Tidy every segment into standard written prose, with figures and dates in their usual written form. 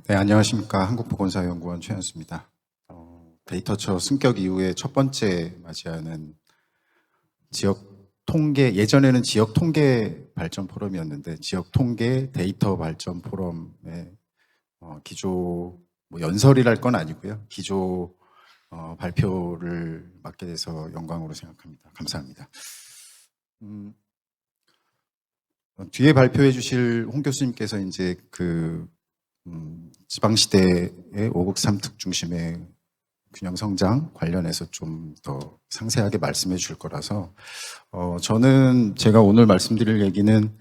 네, 안녕하십니까. 한국보건사연구원 최현수입니다. 데이터처 승격 이후에 첫 번째 맞이하는 지역 통계, 예전에는 지역 통계 발전 포럼이었는데 지역 통계 데이터 발전 포럼의 기조, 연설이랄 건 아니고요. 기조 발표를 맡게 돼서 영광으로 생각합니다. 감사합니다. 뒤에 발표해 주실 홍 교수님께서 이제 지방시대의 5극 3특 중심의 균형 성장 관련해서 좀 더 상세하게 말씀해 주실 거라서 저는 제가 오늘 말씀드릴 얘기는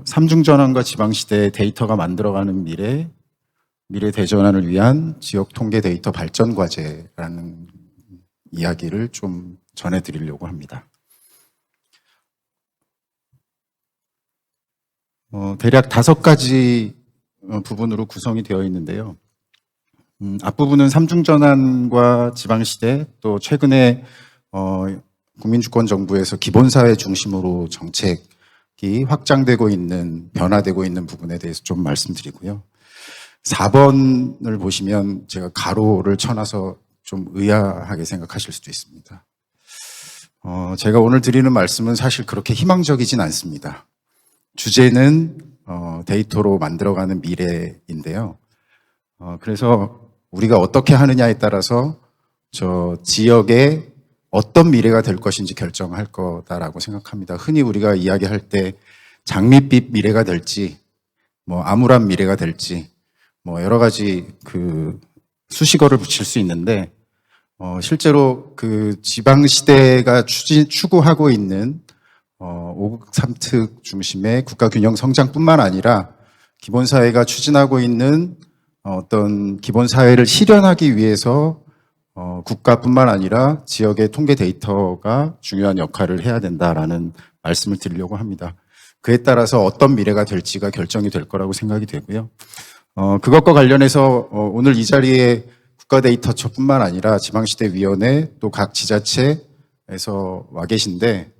삼중전환과 지방시대의 데이터가 만들어가는 미래 대전환을 위한 지역 통계 데이터 발전 과제라는 이야기를 좀 전해드리려고 합니다. 대략 5가지 부분으로 구성이 되어 있는데요. 앞부분은 삼중전환과 지방시대, 또 최근에 국민주권정부에서 기본사회 중심으로 정책이 확장되고 있는, 변화되고 있는 부분에 대해서 좀 말씀드리고요. 4번을 보시면 제가 가로를 쳐놔서 좀 의아하게 생각하실 수도 있습니다. 제가 오늘 드리는 말씀은 사실 그렇게 희망적이진 않습니다. 주제는 데이터로 만들어가는 미래인데요. 그래서 우리가 어떻게 하느냐에 따라서 저 지역에 어떤 미래가 될 것인지 결정할 거다라고 생각합니다. 흔히 우리가 이야기할 때 장밋빛 미래가 될지, 암울한 미래가 될지, 여러 가지 수식어를 붙일 수 있는데, 실제로 지방시대가 추구하고 있는 5극 3특 중심의 국가균형 성장뿐만 아니라 기본사회가 추진하고 있는 어떤 기본사회를 실현하기 위해서 국가뿐만 아니라 지역의 통계 데이터가 중요한 역할을 해야 된다라는 말씀을 드리려고 합니다. 그에 따라서 어떤 미래가 될지가 결정이 될 거라고 생각이 되고요. 그것과 관련해서 오늘 이 자리에 국가데이터처뿐만 아니라 지방시대위원회 또 각 지자체에서 와 계신데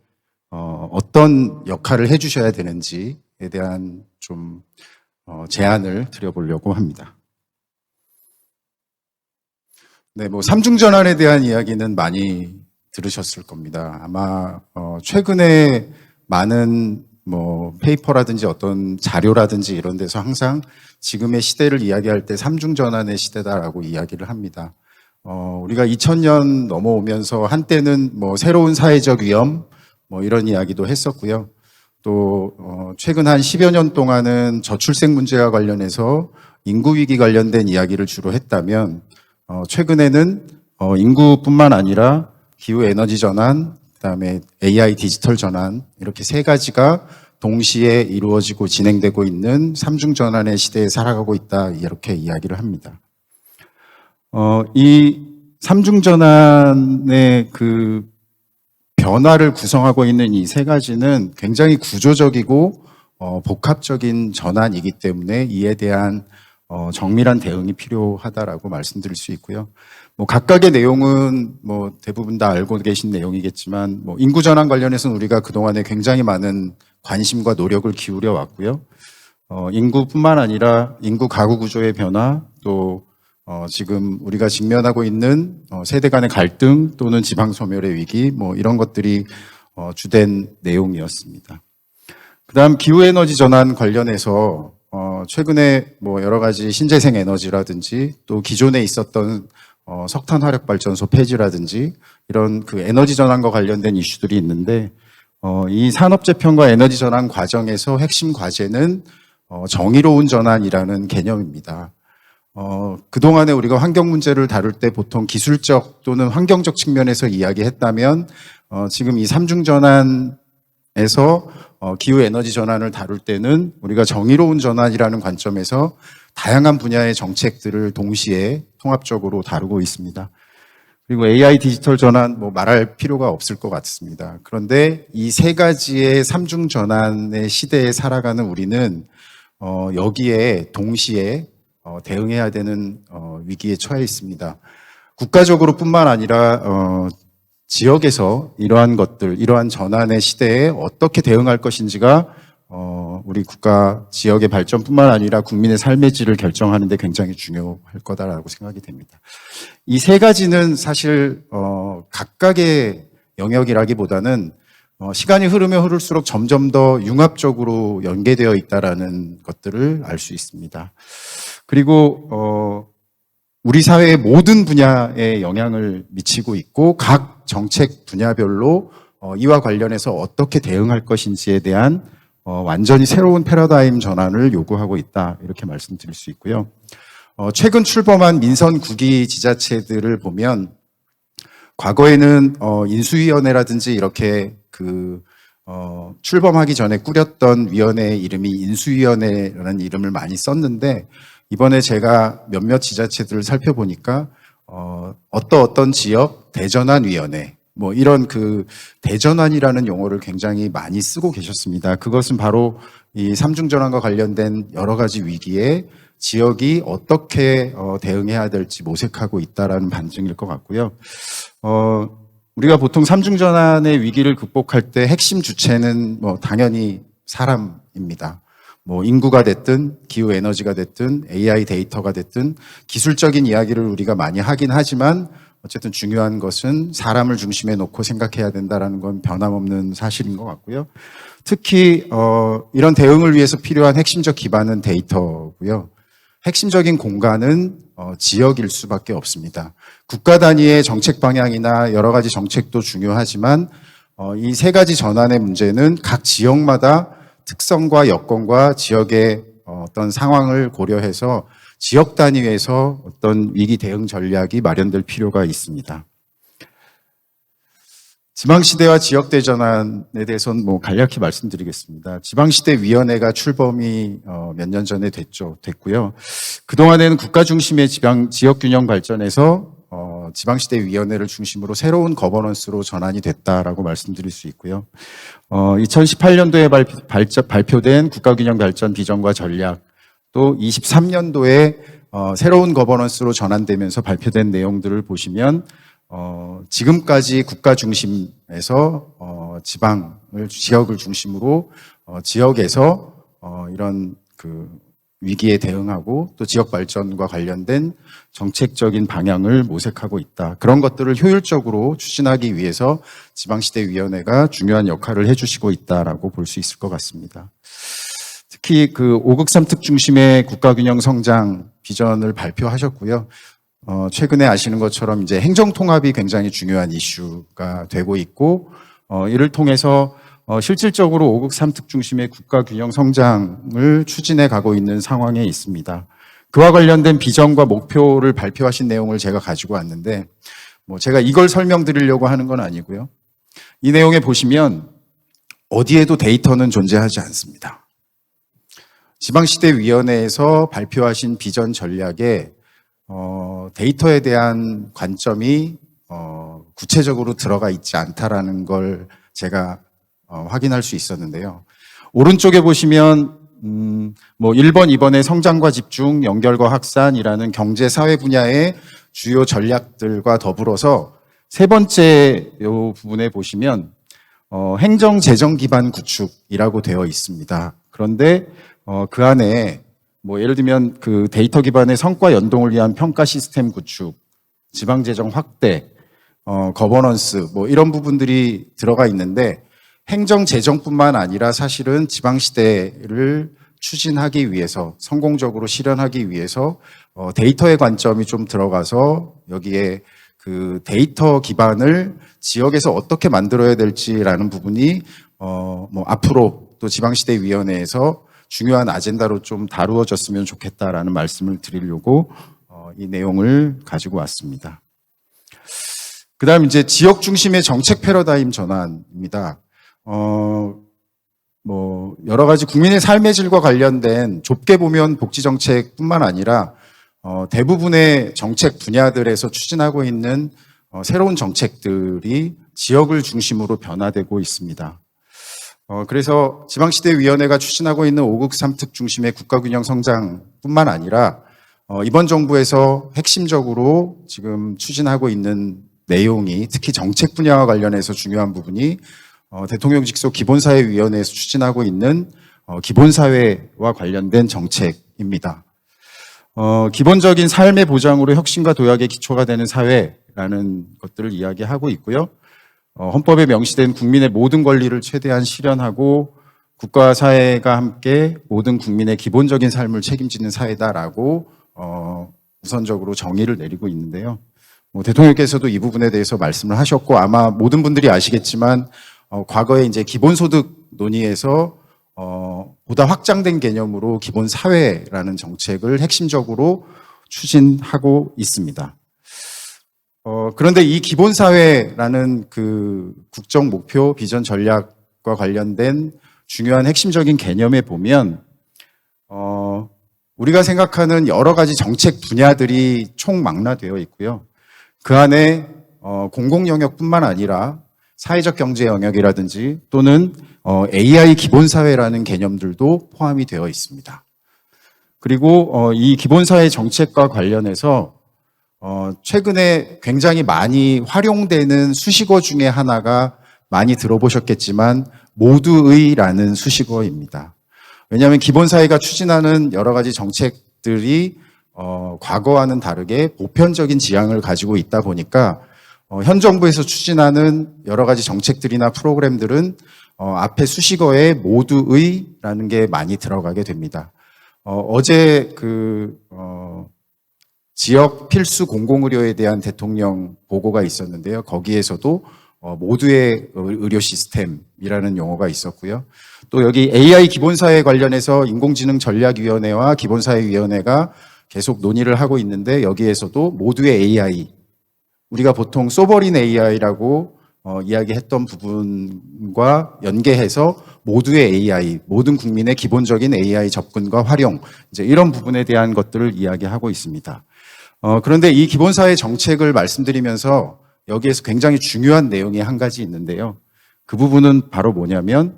어떤 역할을 해주셔야 되는지에 대한 좀 제안을 드려보려고 합니다. 네, 삼중전환에 대한 이야기는 많이 들으셨을 겁니다. 아마 최근에 많은 페이퍼라든지 어떤 자료라든지 이런 데서 항상 지금의 시대를 이야기할 때 삼중전환의 시대다라고 이야기를 합니다. 우리가 2000년 넘어오면서 한때는 새로운 사회적 위험 이런 이야기도 했었고요. 또 최근 한 10여 년 동안은 저출생 문제와 관련해서 인구 위기 관련된 이야기를 주로 했다면 최근에는 인구뿐만 아니라 기후 에너지 전환, 그다음에 AI 디지털 전환 이렇게 3가지가 동시에 이루어지고 진행되고 있는 삼중전환의 시대에 살아가고 있다 이렇게 이야기를 합니다. 이 삼중전환의 변화를 구성하고 있는 이 3가지는 굉장히 구조적이고 복합적인 전환이기 때문에 이에 대한 정밀한 대응이 필요하다라고 말씀드릴 수 있고요. 각각의 내용은 대부분 다 알고 계신 내용이겠지만 인구 전환 관련해서는 우리가 그동안에 굉장히 많은 관심과 노력을 기울여 왔고요. 인구뿐만 아니라 인구 가구 구조의 변화, 또 지금 우리가 직면하고 있는 세대 간의 갈등 또는 지방 소멸의 위기 이런 것들이 주된 내용이었습니다. 그다음 기후 에너지 전환 관련해서 최근에 여러 가지 신재생 에너지라든지 또 기존에 있었던 석탄 화력 발전소 폐지라든지 이런 에너지 전환과 관련된 이슈들이 있는데 이 산업 재편과 에너지 전환 과정에서 핵심 과제는 정의로운 전환이라는 개념입니다. 그동안에 우리가 환경 문제를 다룰 때 보통 기술적 또는 환경적 측면에서 이야기했다면 지금 이 삼중전환에서 기후 에너지 전환을 다룰 때는 우리가 정의로운 전환이라는 관점에서 다양한 분야의 정책들을 동시에 통합적으로 다루고 있습니다. 그리고 AI 디지털 전환 말할 필요가 없을 것 같습니다. 그런데 이 3가지의 삼중전환의 시대에 살아가는 우리는 여기에 동시에 대응해야 되는 위기에 처해 있습니다. 국가적으로 뿐만 아니라 지역에서 이러한 전환의 시대에 어떻게 대응할 것인지가 우리 국가 지역의 발전뿐만 아니라 국민의 삶의 질을 결정하는 데 굉장히 중요할 거다라고 생각이 됩니다. 이 세 가지는 사실 각각의 영역이라기보다는 시간이 흐르면 흐를수록 점점 더 융합적으로 연계되어 있다라는 것들을 알 수 있습니다. 그리고 우리 사회의 모든 분야에 영향을 미치고 있고 각 정책 분야별로 이와 관련해서 어떻게 대응할 것인지에 대한 완전히 새로운 패러다임 전환을 요구하고 있다, 이렇게 말씀드릴 수 있고요. 최근 출범한 민선 구기 지자체들을 보면 과거에는 인수위원회라든지 이렇게 출범하기 전에 꾸렸던 위원회의 이름이 인수위원회라는 이름을 많이 썼는데, 이번에 제가 몇몇 지자체들을 살펴보니까 어떤 지역 대전환위원회, 뭐 이런 대전환이라는 용어를 굉장히 많이 쓰고 계셨습니다. 그것은 바로 이 삼중전환과 관련된 여러 가지 위기에 지역이 어떻게 대응해야 될지 모색하고 있다라는 반증일 것 같고요. 우리가 보통 삼중전환의 위기를 극복할 때 핵심 주체는 당연히 사람입니다. 인구가 됐든 기후에너지가 됐든 AI 데이터가 됐든 기술적인 이야기를 우리가 많이 하긴 하지만 어쨌든 중요한 것은 사람을 중심에 놓고 생각해야 된다는 건 변함없는 사실인 것 같고요. 특히 이런 대응을 위해서 필요한 핵심적 기반은 데이터고요. 핵심적인 공간은 지역일 수밖에 없습니다. 국가 단위의 정책 방향이나 여러 가지 정책도 중요하지만 이 세 가지 전환의 문제는 각 지역마다 특성과 여건과 지역의 어떤 상황을 고려해서 지역 단위에서 어떤 위기 대응 전략이 마련될 필요가 있습니다. 지방시대와 지역대전환에 대해서는 간략히 말씀드리겠습니다. 지방시대위원회가 출범이 몇 년 전에 됐고요. 그동안에는 국가 중심의 지역균형 발전에서 지방시대위원회를 중심으로 새로운 거버넌스로 전환이 됐다라고 말씀드릴 수 있고요. 2018년도에 발표된 국가균형 발전 비전과 전략, 또 23년도에 새로운 거버넌스로 전환되면서 발표된 내용들을 보시면 지금까지 국가 중심에서 지역을 중심으로 지역에서 이런 위기에 대응하고 또 지역 발전과 관련된 정책적인 방향을 모색하고 있다. 그런 것들을 효율적으로 추진하기 위해서 지방시대위원회가 중요한 역할을 해주시고 있다라고 볼 수 있을 것 같습니다. 특히 5국 3특 중심의 국가균형 성장 비전을 발표하셨고요. 최근에 아시는 것처럼 이제 행정통합이 굉장히 중요한 이슈가 되고 있고, 이를 통해서 실질적으로 5국 3특 중심의 국가균형 성장을 추진해 가고 있는 상황에 있습니다. 그와 관련된 비전과 목표를 발표하신 내용을 제가 가지고 왔는데, 제가 이걸 설명드리려고 하는 건 아니고요. 이 내용에 보시면 어디에도 데이터는 존재하지 않습니다. 지방시대위원회에서 발표하신 비전 전략에 데이터에 대한 관점이 구체적으로 들어가 있지 않다라는 걸 제가 확인할 수 있었는데요. 오른쪽에 보시면 1번, 2번의 성장과 집중, 연결과 확산이라는 경제 사회 분야의 주요 전략들과 더불어서 세 번째 이 부분에 보시면 행정 재정 기반 구축이라고 되어 있습니다. 그런데 그 안에 예를 들면 데이터 기반의 성과 연동을 위한 평가 시스템 구축, 지방 재정 확대, 거버넌스 이런 부분들이 들어가 있는데, 행정 재정뿐만 아니라 사실은 지방시대를 추진하기 위해서, 성공적으로 실현하기 위해서 데이터의 관점이 좀 들어가서 여기에 데이터 기반을 지역에서 어떻게 만들어야 될지라는 부분이 앞으로 또 지방시대위원회에서 중요한 아젠다로 좀 다루어졌으면 좋겠다라는 말씀을 드리려고 이 내용을 가지고 왔습니다. 그다음 이제 지역 중심의 정책 패러다임 전환입니다. 여러 가지 국민의 삶의 질과 관련된, 좁게 보면 복지 정책뿐만 아니라 대부분의 정책 분야들에서 추진하고 있는 새로운 정책들이 지역을 중심으로 변화되고 있습니다. 그래서 지방시대위원회가 추진하고 있는 5국 3특 중심의 국가균형 성장뿐만 아니라 이번 정부에서 핵심적으로 지금 추진하고 있는 내용이, 특히 정책 분야와 관련해서 중요한 부분이 대통령 직속 기본사회위원회에서 추진하고 있는 기본사회와 관련된 정책입니다. 기본적인 삶의 보장으로 혁신과 도약의 기초가 되는 사회라는 것들을 이야기하고 있고요. 헌법에 명시된 국민의 모든 권리를 최대한 실현하고 국가와 사회가 함께 모든 국민의 기본적인 삶을 책임지는 사회다라고 우선적으로 정의를 내리고 있는데요. 대통령께서도 이 부분에 대해서 말씀을 하셨고 아마 모든 분들이 아시겠지만 과거에 이제 기본소득 논의에서 보다 확장된 개념으로 기본사회라는 정책을 핵심적으로 추진하고 있습니다. 그런데 이 기본사회라는 그 국정 목표 비전 전략과 관련된 중요한 핵심적인 개념에 보면 우리가 생각하는 여러 가지 정책 분야들이 총망라되어 있고요. 그 안에 공공 영역뿐만 아니라 사회적 경제 영역이라든지 또는 AI 기본사회라는 개념들도 포함이 되어 있습니다. 그리고 이 기본사회 정책과 관련해서 최근에 굉장히 많이 활용되는 수식어 중에 하나가 많이 들어보셨겠지만 모두의라는 수식어입니다. 왜냐하면 기본사회가 추진하는 여러 가지 정책들이 과거와는 다르게 보편적인 지향을 가지고 있다 보니까 현 정부에서 추진하는 여러 가지 정책들이나 프로그램들은 앞에 수식어에 모두의라는 게 많이 들어가게 됩니다. 어제 지역 필수 공공의료에 대한 대통령 보고가 있었는데요. 거기에서도 모두의 의료 시스템이라는 용어가 있었고요. 또 여기 AI 기본사회 관련해서 인공지능 전략위원회와 기본사회위원회가 계속 논의를 하고 있는데 여기에서도 모두의 AI, 우리가 보통 소버린 AI라고 이야기했던 부분과 연계해서 모두의 AI, 모든 국민의 기본적인 AI 접근과 활용, 이제 이런 부분에 대한 것들을 이야기하고 있습니다. 그런데 이 기본사회 정책을 말씀드리면서 여기에서 굉장히 중요한 내용이 한 가지 있는데요. 그 부분은 바로 뭐냐면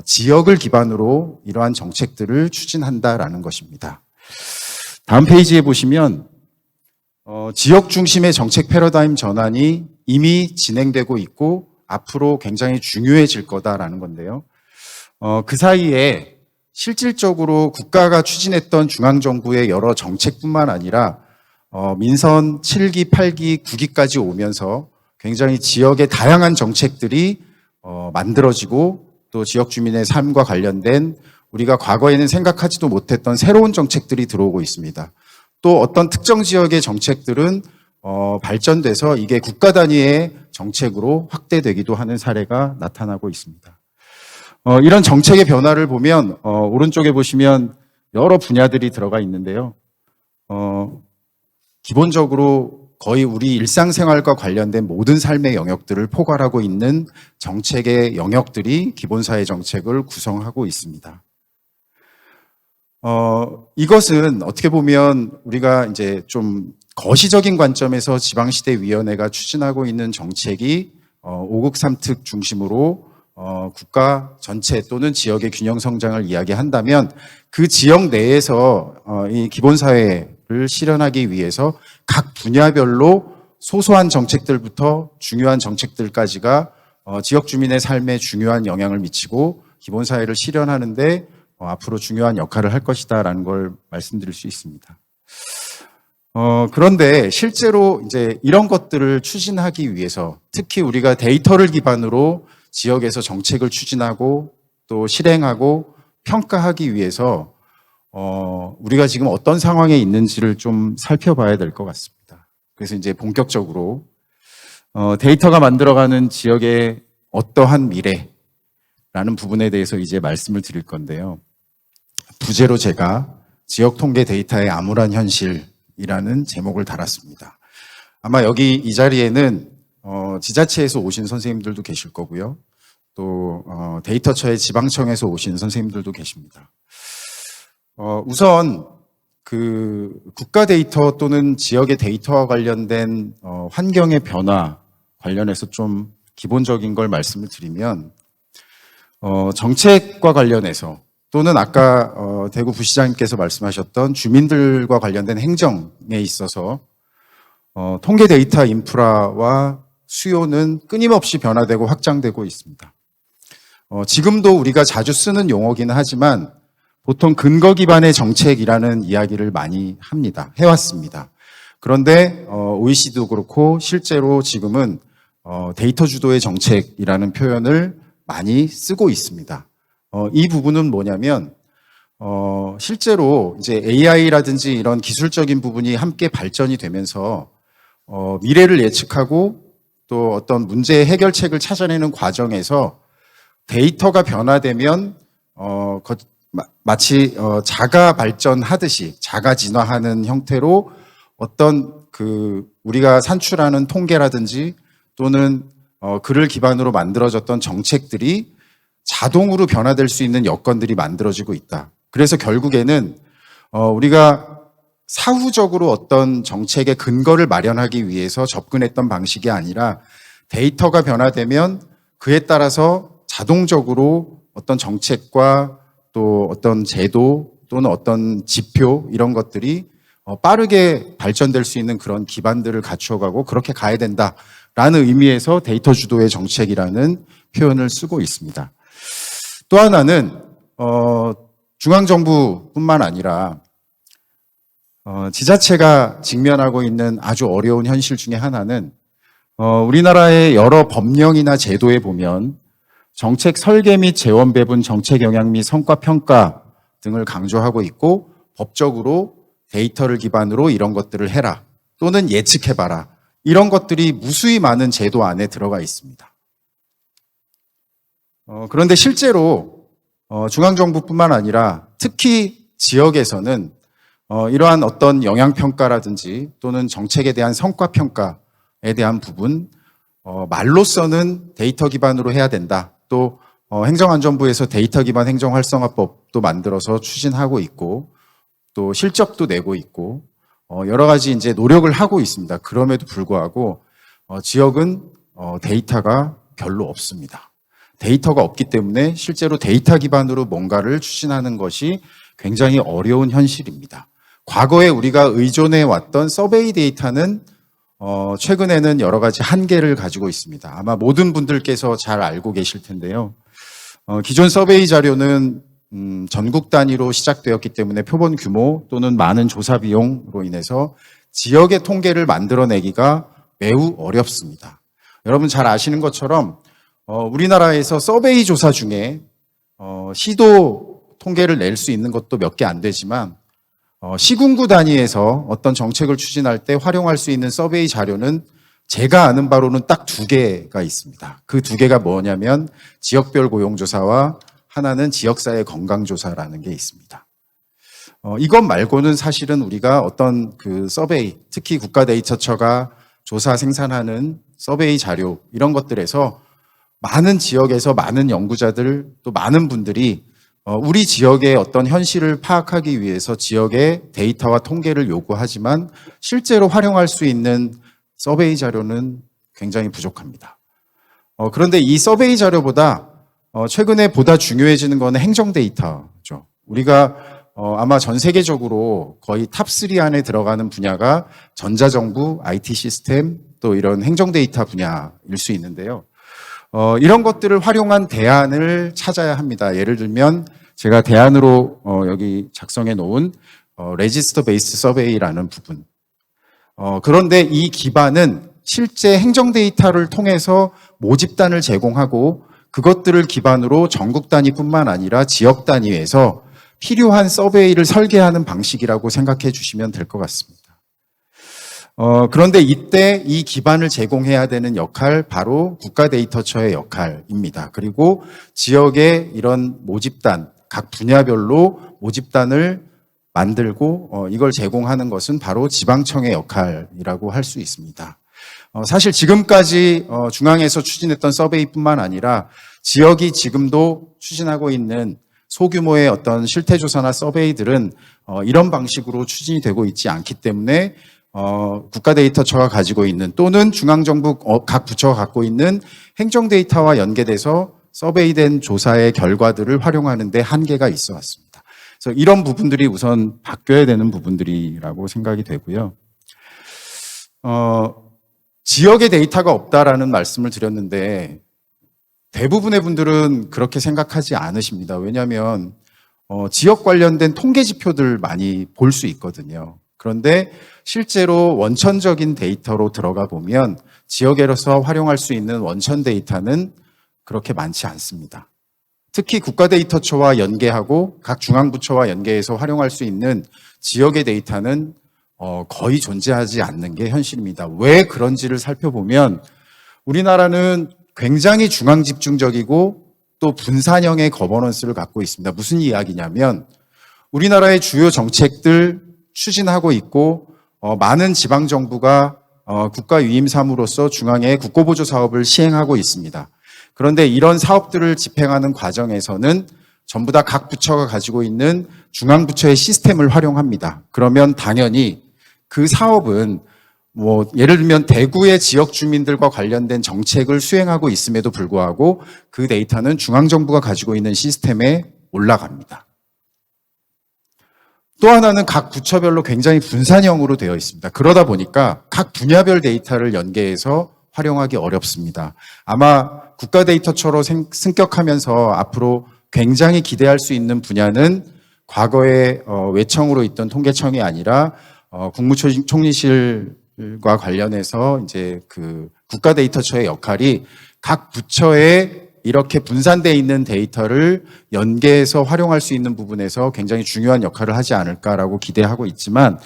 지역을 기반으로 이러한 정책들을 추진한다라는 것입니다. 다음 페이지에 보시면 지역 중심의 정책 패러다임 전환이 이미 진행되고 있고 앞으로 굉장히 중요해질 거다라는 건데요. 그 사이에 실질적으로 국가가 추진했던 중앙정부의 여러 정책뿐만 아니라 민선 7기, 8기, 9기까지 오면서 굉장히 지역의 다양한 정책들이 만들어지고 또 지역 주민의 삶과 관련된 우리가 과거에는 생각하지도 못했던 새로운 정책들이 들어오고 있습니다. 또 어떤 특정 지역의 정책들은 발전돼서 이게 국가 단위의 정책으로 확대되기도 하는 사례가 나타나고 있습니다. 이런 정책의 변화를 보면 오른쪽에 보시면 여러 분야들이 들어가 있는데요. 기본적으로 거의 우리 일상생활과 관련된 모든 삶의 영역들을 포괄하고 있는 정책의 영역들이 기본사회 정책을 구성하고 있습니다. 이것은 어떻게 보면 우리가 이제 좀 거시적인 관점에서 지방시대위원회가 추진하고 있는 정책이 5국 3특 중심으로 국가 전체 또는 지역의 균형 성장을 이야기한다면 그 지역 내에서 이 기본사회를 실현하기 위해서 각 분야별로 소소한 정책들부터 중요한 정책들까지가 지역 주민의 삶에 중요한 영향을 미치고 기본사회를 실현하는데 앞으로 중요한 역할을 할 것이다라는 걸 말씀드릴 수 있습니다. 그런데 실제로 이제 이런 것들을 추진하기 위해서 특히 우리가 데이터를 기반으로 지역에서 정책을 추진하고 또 실행하고 평가하기 위해서 우리가 지금 어떤 상황에 있는지를 좀 살펴봐야 될 것 같습니다. 그래서 이제 본격적으로 데이터가 만들어가는 지역의 어떠한 미래라는 부분에 대해서 이제 말씀을 드릴 건데요. 부제로 제가 지역 통계 데이터의 암울한 현실이라는 제목을 달았습니다. 아마 여기 이 자리에는 지자체에서 오신 선생님들도 계실 거고요. 또 데이터처의 지방청에서 오신 선생님들도 계십니다. 우선 그 국가 데이터 또는 지역의 데이터와 관련된 환경의 변화 관련해서 좀 기본적인 걸 말씀을 드리면 정책과 관련해서 또는 아까 대구 부시장님께서 말씀하셨던 주민들과 관련된 행정에 있어서 통계 데이터 인프라와 수요는 끊임없이 변화되고 확장되고 있습니다. 지금도 우리가 자주 쓰는 용어기는 하지만 보통 근거 기반의 정책이라는 이야기를 많이 합니다. 해왔습니다. 그런데 OECD도 그렇고 실제로 지금은 데이터 주도의 정책이라는 표현을 많이 쓰고 있습니다. 이 부분은 뭐냐면 실제로 이제 AI라든지 이런 기술적인 부분이 함께 발전이 되면서 미래를 예측하고 또 어떤 문제의 해결책을 찾아내는 과정에서 데이터가 변화되면 마치 자가 발전하듯이 자가 진화하는 형태로 어떤 우리가 산출하는 통계라든지 또는 그를 기반으로 만들어졌던 정책들이 자동으로 변화될 수 있는 여건들이 만들어지고 있다. 그래서 결국에는 우리가 사후적으로 어떤 정책의 근거를 마련하기 위해서 접근했던 방식이 아니라 데이터가 변화되면 그에 따라서 자동적으로 어떤 정책과 또 어떤 제도 또는 어떤 지표 이런 것들이 빠르게 발전될 수 있는 그런 기반들을 갖추어가고 그렇게 가야 된다라는 의미에서 데이터 주도의 정책이라는 표현을 쓰고 있습니다. 또 하나는 중앙정부뿐만 아니라 지자체가 직면하고 있는 아주 어려운 현실 중에 하나는 우리나라의 여러 법령이나 제도에 보면 정책 설계 및 재원 배분, 정책 영향 및 성과 평가 등을 강조하고 있고 법적으로 데이터를 기반으로 이런 것들을 해라 또는 예측해봐라 이런 것들이 무수히 많은 제도 안에 들어가 있습니다. 그런데 실제로 중앙정부뿐만 아니라 특히 지역에서는 이러한 어떤 영향평가라든지 또는 정책에 대한 성과평가에 대한 부분 말로서는 데이터 기반으로 해야 된다. 또 행정안전부에서 데이터 기반 행정활성화법도 만들어서 추진하고 있고 또 실적도 내고 있고 여러 가지 이제 노력을 하고 있습니다. 그럼에도 불구하고 지역은 데이터가 별로 없습니다. 데이터가 없기 때문에 실제로 데이터 기반으로 뭔가를 추진하는 것이 굉장히 어려운 현실입니다. 과거에 우리가 의존해 왔던 서베이 데이터는 최근에는 여러 가지 한계를 가지고 있습니다. 아마 모든 분들께서 잘 알고 계실 텐데요. 기존 서베이 자료는 전국 단위로 시작되었기 때문에 표본 규모 또는 많은 조사 비용으로 인해서 지역의 통계를 만들어내기가 매우 어렵습니다. 여러분 잘 아시는 것처럼 우리나라에서 서베이 조사 중에 시도 통계를 낼 수 있는 것도 몇 개 안 되지만 시군구 단위에서 어떤 정책을 추진할 때 활용할 수 있는 서베이 자료는 제가 아는 바로는 딱 2개가 있습니다. 그 2개가 뭐냐면 지역별 고용조사와 하나는 지역사회 건강조사라는 게 있습니다. 이것 말고는 사실은 우리가 어떤 그 서베이, 특히 국가데이터처가 조사 생산하는 서베이 자료 이런 것들에서 많은 지역에서 많은 연구자들 또 많은 분들이 우리 지역의 어떤 현실을 파악하기 위해서 지역의 데이터와 통계를 요구하지만 실제로 활용할 수 있는 서베이 자료는 굉장히 부족합니다. 그런데 이 서베이 자료보다 최근에 보다 중요해지는 것은 행정 데이터죠. 우리가 아마 전 세계적으로 거의 탑3 안에 들어가는 분야가 전자정부, IT 시스템 또 이런 행정 데이터 분야일 수 있는데요. 이런 것들을 활용한 대안을 찾아야 합니다. 예를 들면 제가 대안으로 여기 작성해 놓은 레지스터 베이스 서베이라는 부분. 그런데 이 기반은 실제 행정 데이터를 통해서 모집단을 제공하고 그것들을 기반으로 전국 단위뿐만 아니라 지역 단위에서 필요한 서베이를 설계하는 방식이라고 생각해 주시면 될 것 같습니다. 그런데 이때 이 기반을 제공해야 되는 역할 바로 국가데이터처의 역할입니다. 그리고 지역의 이런 모집단, 각 분야별로 모집단을 만들고 이걸 제공하는 것은 바로 지방청의 역할이라고 할 수 있습니다. 사실 지금까지 중앙에서 추진했던 서베이뿐만 아니라 지역이 지금도 추진하고 있는 소규모의 어떤 실태조사나 서베이들은 이런 방식으로 추진이 되고 있지 않기 때문에 국가데이터처가 가지고 있는 또는 중앙정부 각 부처가 갖고 있는 행정 데이터와 연계돼서 서베이된 조사의 결과들을 활용하는 데 한계가 있어 왔습니다. 그래서 이런 부분들이 우선 바뀌어야 되는 부분들이라고 생각이 되고요. 지역의 데이터가 없다라는 말씀을 드렸는데 대부분의 분들은 그렇게 생각하지 않으십니다. 왜냐하면 지역 관련된 통계 지표들 많이 볼 수 있거든요. 그런데 실제로 원천적인 데이터로 들어가 보면 지역에서 활용할 수 있는 원천 데이터는 그렇게 많지 않습니다. 특히 국가데이터처와 연계하고 각 중앙부처와 연계해서 활용할 수 있는 지역의 데이터는 거의 존재하지 않는 게 현실입니다. 왜 그런지를 살펴보면 우리나라는 굉장히 중앙 집중적이고 또 분산형의 거버넌스를 갖고 있습니다. 무슨 이야기냐면 우리나라의 주요 정책들 추진하고 있고 많은 지방정부가 국가 위임사무로서 중앙의 국고보조 사업을 시행하고 있습니다. 그런데 이런 사업들을 집행하는 과정에서는 전부 다 각 부처가 가지고 있는 중앙부처의 시스템을 활용합니다. 그러면 당연히 그 사업은 예를 들면 대구의 지역 주민들과 관련된 정책을 수행하고 있음에도 불구하고 그 데이터는 중앙정부가 가지고 있는 시스템에 올라갑니다. 또 하나는 각 부처별로 굉장히 분산형으로 되어 있습니다. 그러다 보니까 각 분야별 데이터를 연계해서 활용하기 어렵습니다. 아마 국가데이터처로 승격하면서 앞으로 굉장히 기대할 수 있는 분야는 과거에 외청으로 있던 통계청이 아니라 국무총리실과 관련해서 이제 그 국가데이터처의 역할이 각 부처에 이렇게 분산되어 있는 데이터를 연계해서 활용할 수 있는 부분에서 굉장히 중요한 역할을 하지 않을까라고 기대하고 있지만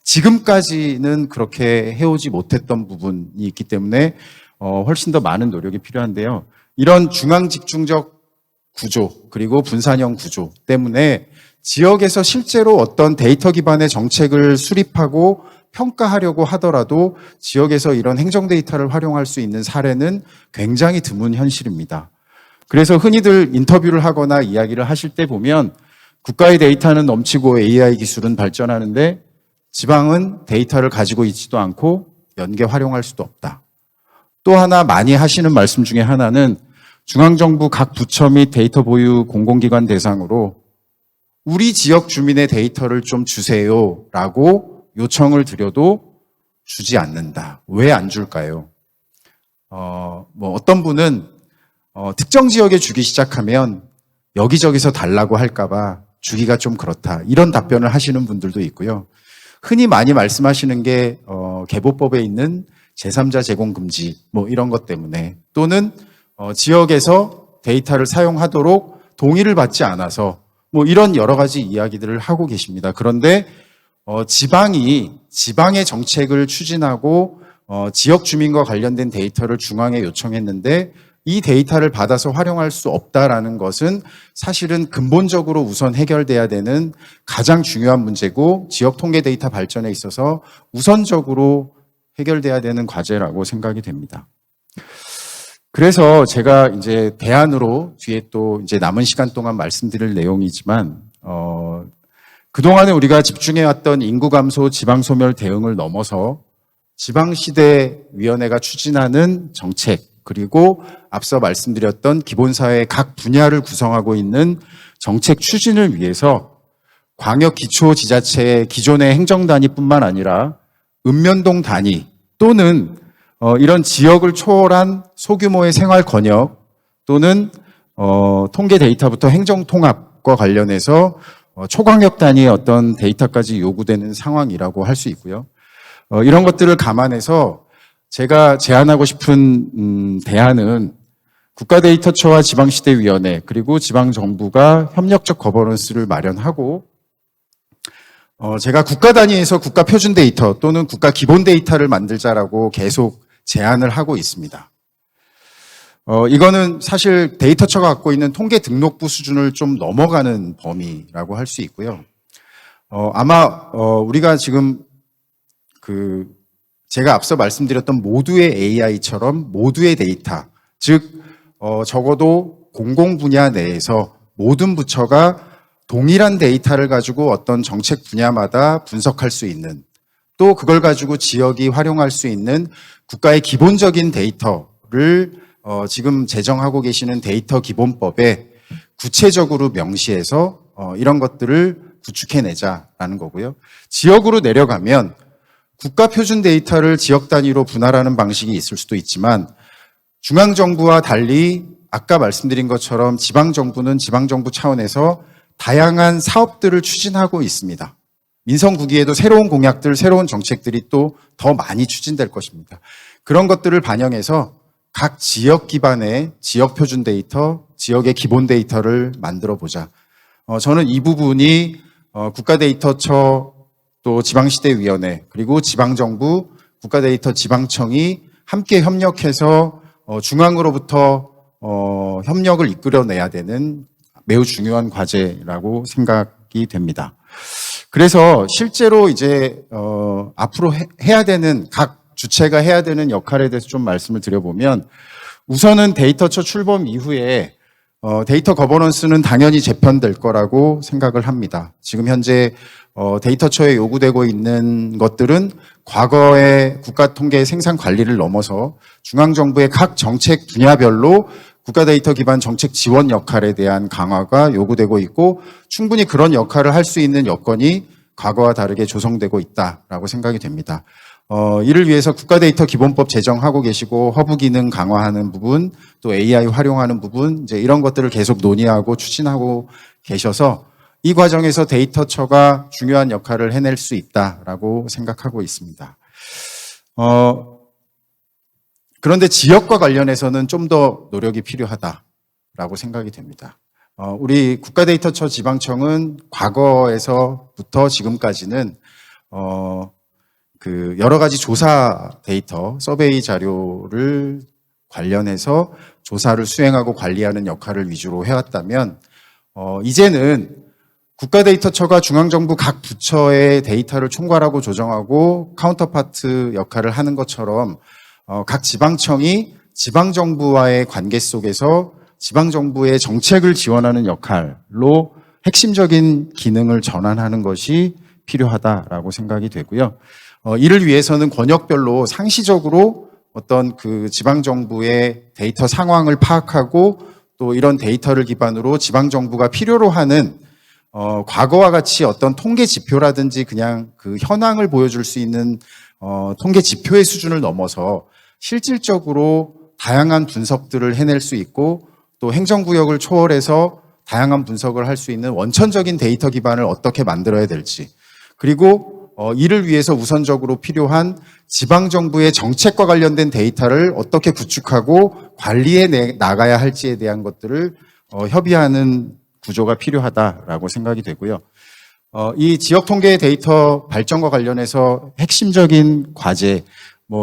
지금까지는 그렇게 해오지 못했던 부분이 있기 때문에 훨씬 더 많은 노력이 필요한데요. 이런 중앙 집중적 구조 그리고 분산형 구조 때문에 지역에서 실제로 어떤 데이터 기반의 정책을 수립하고 평가하려고 하더라도 지역에서 이런 행정 데이터를 활용할 수 있는 사례는 굉장히 드문 현실입니다. 그래서 흔히들 인터뷰를 하거나 이야기를 하실 때 보면 국가의 데이터는 넘치고 AI 기술은 발전하는데 지방은 데이터를 가지고 있지도 않고 연계 활용할 수도 없다. 또 하나 많이 하시는 말씀 중에 하나는 중앙정부 각 부처 및 데이터 보유 공공기관 대상으로 우리 지역 주민의 데이터를 좀 주세요라고 요청을 드려도 주지 않는다. 왜 안 줄까요? 어떤 분은 특정 지역에 주기 시작하면 여기저기서 달라고 할까봐 주기가 좀 그렇다. 이런 답변을 하시는 분들도 있고요. 흔히 많이 말씀하시는 게 개보법에 있는 제3자 제공 금지 이런 것 때문에 또는 지역에서 데이터를 사용하도록 동의를 받지 않아서 이런 여러 가지 이야기들을 하고 계십니다. 그런데 지방의 정책을 추진하고 지역 주민과 관련된 데이터를 중앙에 요청했는데 이 데이터를 받아서 활용할 수 없다라는 것은 사실은 근본적으로 우선 해결돼야 되는 가장 중요한 문제고 지역 통계 데이터 발전에 있어서 우선적으로 해결돼야 되는 과제라고 생각이 됩니다. 그래서 제가 이제 대안으로 뒤에 또 이제 남은 시간 동안 말씀드릴 내용이지만 그동안에 우리가 집중해왔던 인구 감소, 지방 소멸 대응을 넘어서 지방시대위원회가 추진하는 정책 그리고 앞서 말씀드렸던 기본사회 각 분야를 구성하고 있는 정책 추진을 위해서 광역기초지자체의 기존의 행정단위뿐만 아니라 읍면동 단위 또는 이런 지역을 초월한 소규모의 생활 권역 또는 통계 데이터부터 행정통합과 관련해서 초광역 단위의 어떤 데이터까지 요구되는 상황이라고 할 수 있고요. 이런 것들을 감안해서 제가 제안하고 싶은 대안은 국가데이터처와 지방시대위원회 그리고 지방정부가 협력적 거버넌스를 마련하고 제가 국가 단위에서 국가 표준 데이터 또는 국가 기본 데이터를 만들자라고 계속 제안을 하고 있습니다. 이거는 사실 데이터처가 갖고 있는 통계 등록부 수준을 좀 넘어가는 범위라고 할 수 있고요. 아마 우리가 지금 제가 앞서 말씀드렸던 모두의 AI처럼 모두의 데이터, 즉 적어도 공공 분야 내에서 모든 부처가 동일한 데이터를 가지고 어떤 정책 분야마다 분석할 수 있는 또 그걸 가지고 지역이 활용할 수 있는 국가의 기본적인 데이터를 지금 제정하고 계시는 데이터 기본법에 구체적으로 명시해서 이런 것들을 구축해내자라는 거고요. 지역으로 내려가면 국가 표준 데이터를 지역 단위로 분할하는 방식이 있을 수도 있지만 중앙정부와 달리 아까 말씀드린 것처럼 지방정부는 지방정부 차원에서 다양한 사업들을 추진하고 있습니다. 민선구기에도 새로운 공약들, 새로운 정책들이 또 더 많이 추진될 것입니다. 그런 것들을 반영해서 각 지역 기반의 지역 표준 데이터, 지역의 기본 데이터를 만들어 보자. 저는 이 부분이 국가데이터처 또 지방시대위원회 그리고 지방정부, 국가데이터 지방청이 함께 협력해서 중앙으로부터 협력을 이끌어내야 되는 매우 중요한 과제라고 생각이 됩니다. 그래서 실제로 이제 앞으로 해야 되는 각 주체가 해야 되는 역할에 대해서 좀 말씀을 드려보면 우선은 데이터처 출범 이후에 데이터 거버넌스는 당연히 재편될 거라고 생각을 합니다. 지금 현재 데이터처에 요구되고 있는 것들은 과거의 국가통계 생산 관리를 넘어서 중앙정부의 각 정책 분야별로 국가데이터 기반 정책 지원 역할에 대한 강화가 요구되고 있고 충분히 그런 역할을 할 수 있는 여건이 과거와 다르게 조성되고 있다라고 생각이 됩니다. 이를 위해서 국가데이터 기본법 제정하고 계시고 허브 기능 강화하는 부분, 또 AI 활용하는 부분, 이제 이런 것들을 계속 논의하고 추진하고 계셔서 이 과정에서 데이터처가 중요한 역할을 해낼 수 있다라고 생각하고 있습니다. 그런데 지역과 관련해서는 좀 더 노력이 필요하다라고 생각이 됩니다. 우리 국가데이터처 지방청은 과거에서부터 지금까지는 여러 가지 조사 데이터, 서베이 자료를 관련해서 조사를 수행하고 관리하는 역할을 위주로 해왔다면 이제는 국가데이터처가 중앙정부 각 부처의 데이터를 총괄하고 조정하고 카운터파트 역할을 하는 것처럼 각 지방청이 지방정부와의 관계 속에서 지방정부의 정책을 지원하는 역할로 핵심적인 기능을 전환하는 것이 필요하다라고 생각이 되고요. 이를 위해서는 권역별로 상시적으로 어떤 그 지방정부의 데이터 상황을 파악하고 또 이런 데이터를 기반으로 지방정부가 필요로 하는 과거와 같이 어떤 통계 지표라든지 그냥 그 현황을 보여줄 수 있는 통계 지표의 수준을 넘어서 실질적으로 다양한 분석들을 해낼 수 있고 또 행정구역을 초월해서 다양한 분석을 할 수 있는 원천적인 데이터 기반을 어떻게 만들어야 될지 그리고 이를 위해서 우선적으로 필요한 지방정부의 정책과 관련된 데이터를 어떻게 구축하고 관리해 나가야 할지에 대한 것들을 협의하는 구조가 필요하다라고 생각이 되고요. 이 지역통계 데이터 발전과 관련해서 핵심적인 과제,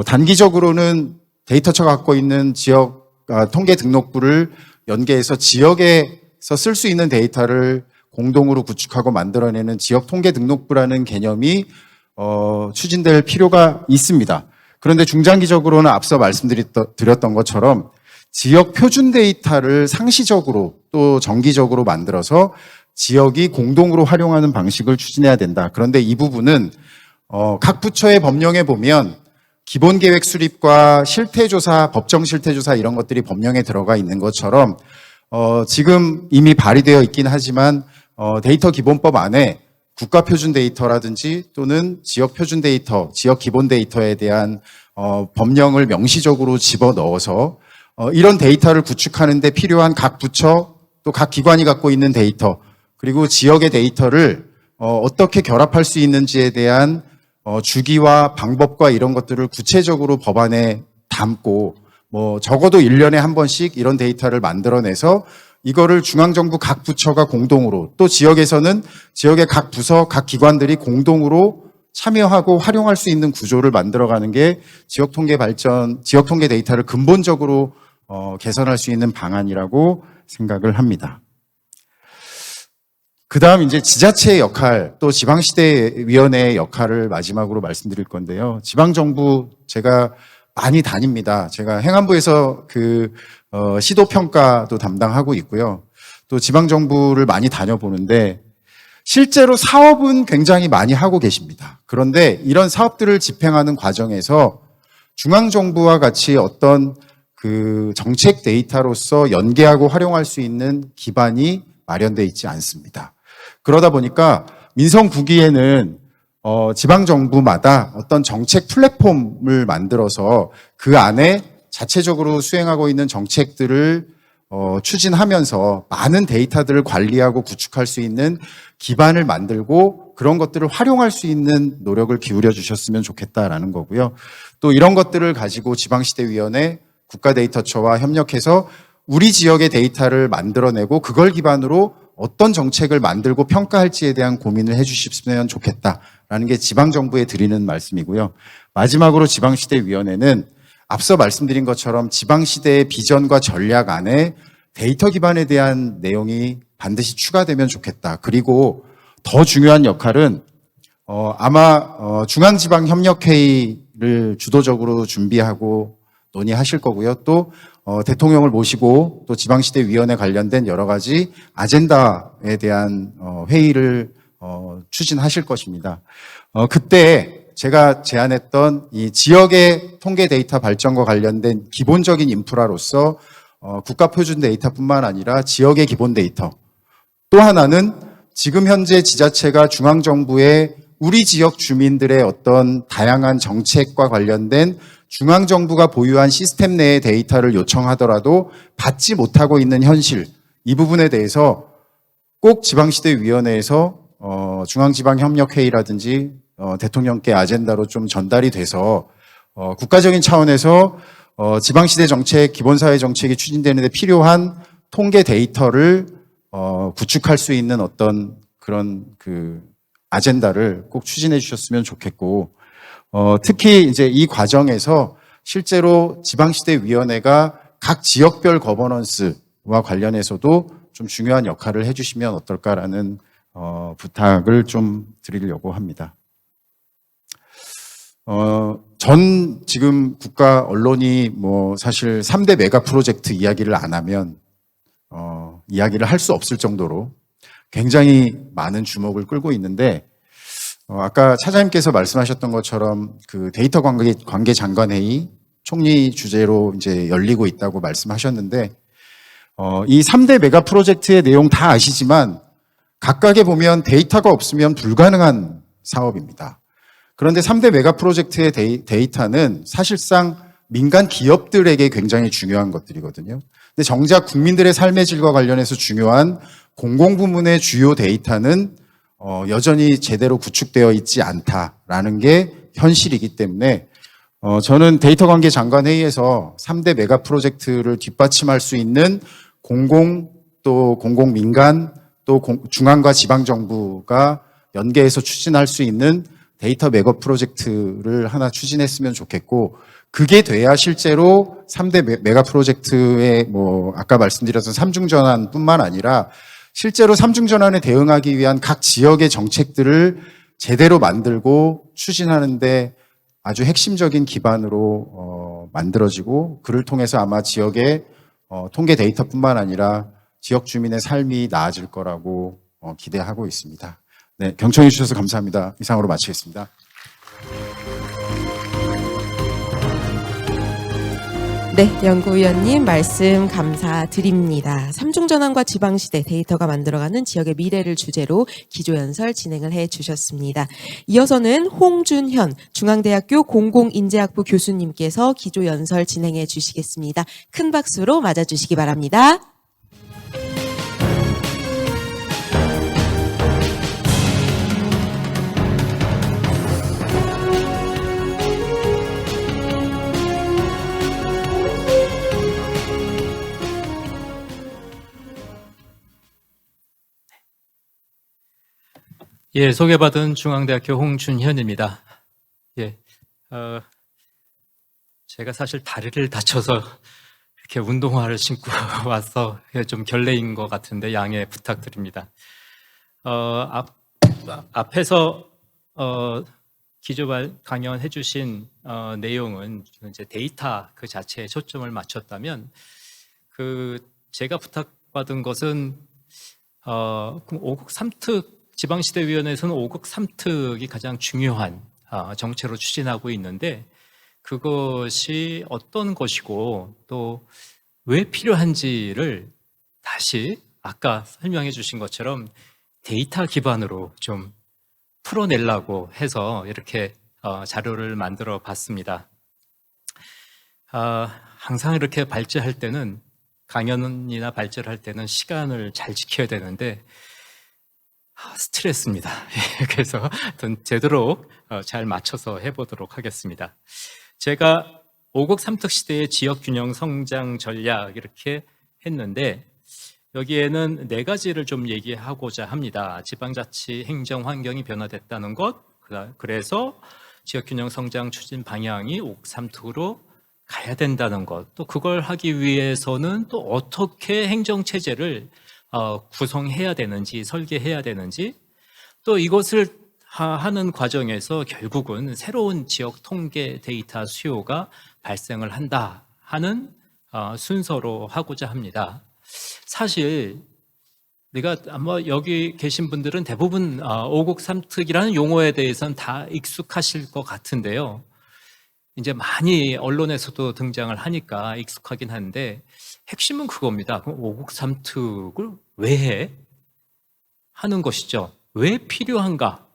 단기적으로는 데이터처가 갖고 있는 지역 통계 등록부를 연계해서 지역에서 쓸 수 있는 데이터를 공동으로 구축하고 만들어내는 지역 통계 등록부라는 개념이 추진될 필요가 있습니다. 그런데 중장기적으로는 앞서 말씀드렸던 것처럼 지역 표준 데이터를 상시적으로 또 정기적으로 만들어서 지역이 공동으로 활용하는 방식을 추진해야 된다. 그런데 이 부분은 각 부처의 법령에 보면 기본계획 수립과 실태조사, 법정 실태조사 이런 것들이 법령에 들어가 있는 것처럼 지금 이미 발의되어 있긴 하지만 데이터 기본법 안에 국가 표준 데이터라든지 또는 지역 표준 데이터, 지역 기본 데이터에 대한 법령을 명시적으로 집어넣어서 이런 데이터를 구축하는 데 필요한 각 부처 또 각 기관이 갖고 있는 데이터 그리고 지역의 데이터를 어떻게 결합할 수 있는지에 대한 주기와 방법과 이런 것들을 구체적으로 법안에 담고 적어도 1년에 한 번씩 이런 데이터를 만들어내서 이거를 중앙정부 각 부처가 공동으로 또 지역에서는 지역의 각 부서, 각 기관들이 공동으로 참여하고 활용할 수 있는 구조를 만들어가는 게 지역통계 발전, 지역통계 데이터를 근본적으로 개선할 수 있는 방안이라고 생각을 합니다. 그 다음 이제 지자체의 역할, 또 지방시대위원회의 역할을 마지막으로 말씀드릴 건데요. 지방정부 제가 많이 다닙니다. 제가 행안부에서 시도평가도 담당하고 있고요. 또 지방정부를 많이 다녀보는데 실제로 사업은 굉장히 많이 하고 계십니다. 그런데 이런 사업들을 집행하는 과정에서 중앙정부와 같이 어떤 정책 데이터로서 연계하고 활용할 수 있는 기반이 마련되어 있지 않습니다. 그러다 보니까 민선구기에는 지방정부마다 어떤 정책 플랫폼을 만들어서 그 안에 자체적으로 수행하고 있는 정책들을 추진하면서 많은 데이터들을 관리하고 구축할 수 있는 기반을 만들고 그런 것들을 활용할 수 있는 노력을 기울여 주셨으면 좋겠다라는 거고요. 또 이런 것들을 가지고 지방시대위원회, 국가데이터처와 협력해서 우리 지역의 데이터를 만들어내고 그걸 기반으로 어떤 정책을 만들고 평가할지에 대한 고민을 해주셨으면 좋겠다라는 게 지방정부에 드리는 말씀이고요. 마지막으로 지방시대위원회는 앞서 말씀드린 것처럼 지방시대의 비전과 전략 안에 데이터 기반에 대한 내용이 반드시 추가되면 좋겠다. 그리고 더 중요한 역할은 아마 중앙지방협력회의를 주도적으로 준비하고 논의하실 거고요. 또 대통령을 모시고 또 지방시대위원회 관련된 여러 가지 아젠다에 대한 회의를 추진하실 것입니다. 그때 제가 제안했던 이 지역의 통계 데이터 발전과 관련된 기본적인 인프라로서 국가표준 데이터뿐만 아니라 지역의 기본 데이터, 또 하나는 지금 현재 지자체가 중앙정부의 우리 지역 주민들의 어떤 다양한 정책과 관련된 중앙정부가 보유한 시스템 내의 데이터를 요청하더라도 받지 못하고 있는 현실, 이 부분에 대해서 꼭 지방시대위원회에서 중앙지방협력회의라든지 대통령께 아젠다로 좀 전달이 돼서 국가적인 차원에서 지방시대 정책, 기본사회 정책이 추진되는 데 필요한 통계 데이터를 구축할 수 있는 어떤 그런 그 아젠다를 꼭 추진해 주셨으면 좋겠고, 특히 이제 이 과정에서 실제로 지방시대위원회가 각 지역별 거버넌스와 관련해서도 좀 중요한 역할을 해주시면 어떨까라는 부탁을 좀 드리려고 합니다. 전 지금 국가 언론이 뭐 사실 3대 메가 프로젝트 이야기를 안 하면 이야기를 할 수 없을 정도로 굉장히 많은 주목을 끌고 있는데, 아까 차장님께서 말씀하셨던 것처럼 그 데이터 관계 장관회의 총리 주재로 이제 열리고 있다고 말씀하셨는데, 이 3대 메가 프로젝트의 내용 다 아시지만 각각에 보면 데이터가 없으면 불가능한 사업입니다. 그런데 3대 메가 프로젝트의 데이터는 사실상 민간 기업들에게 굉장히 중요한 것들이거든요. 근데 정작 국민들의 삶의 질과 관련해서 중요한 공공부문의 주요 데이터는 여전히 제대로 구축되어 있지 않다라는 게 현실이기 때문에 저는 데이터 관계 장관 회의에서 3대 메가 프로젝트를 뒷받침할 수 있는 또 공공 민간 또 중앙과 지방 정부가 연계해서 추진할 수 있는 데이터 메가 프로젝트를 하나 추진했으면 좋겠고, 그게 돼야 실제로 3대 메가 프로젝트의 뭐 아까 말씀드렸던 삼중전환뿐만 아니라 실제로 삼중전환에 대응하기 위한 각 지역의 정책들을 제대로 만들고 추진하는데 아주 핵심적인 기반으로 만들어지고, 그를 통해서 아마 지역의 통계 데이터뿐만 아니라 지역 주민의 삶이 나아질 거라고 기대하고 있습니다. 네, 경청해 주셔서 감사합니다. 이상으로 마치겠습니다. 네, 연구위원님 말씀 감사드립니다. 삼중전환과 지방시대 데이터가 만들어가는 지역의 미래를 주제로 기조연설 진행을 해주셨습니다. 이어서는 홍준현 중앙대학교 공공인재학부 교수님께서 기조연설 진행해 주시겠습니다. 큰 박수로 맞아주시기 바랍니다. 예, 소개받은 중앙대학교 홍준현입니다. 예, 제가 사실 다리를 다쳐서 이렇게 운동화를 신고 와서 좀 결례인 것 같은데 양해 부탁드립니다. 앞에서 기조 강연해 주신 내용은 이제 데이터 그 자체에 초점을 맞췄다면, 제가 부탁받은 것은 5국 3특 지방시대위원회에서는 5국 3특이 가장 중요한 정책으로 추진하고 있는데, 그것이 어떤 것이고 또 왜 필요한지를 다시 아까 설명해 주신 것처럼 데이터 기반으로 좀 풀어내려고 해서 이렇게 자료를 만들어 봤습니다. 항상 이렇게 발제할 때는 강연이나 발제를 할 때는 시간을 잘 지켜야 되는데 스트레스입니다. 그래서 제대로 잘 맞춰서 해보도록 하겠습니다. 제가 5국 3특 시대의 지역균형 성장 전략 이렇게 했는데 여기에는 4가지를 좀 얘기하고자 합니다. 지방자치 행정 환경이 변화됐다는 것, 그래서 지역균형 성장 추진 방향이 5국 3특으로 가야 된다는 것, 또 그걸 하기 위해서는 또 어떻게 행정체제를 구성해야 되는지, 설계해야 되는지, 또 이것을 하는 과정에서 결국은 새로운 지역 통계 데이터 수요가 발생을 한다 하는 순서로 하고자 합니다. 사실 우리가 아마 여기 계신 분들은 대부분 5국 3특이라는 용어에 대해서는 다 익숙하실 것 같은데요. 이제 많이 언론에서도 등장을 하니까 익숙하긴 한데 핵심은 그겁니다. 그럼 5국 3특을 왜 해? 하는 것이죠. 왜 필요한가?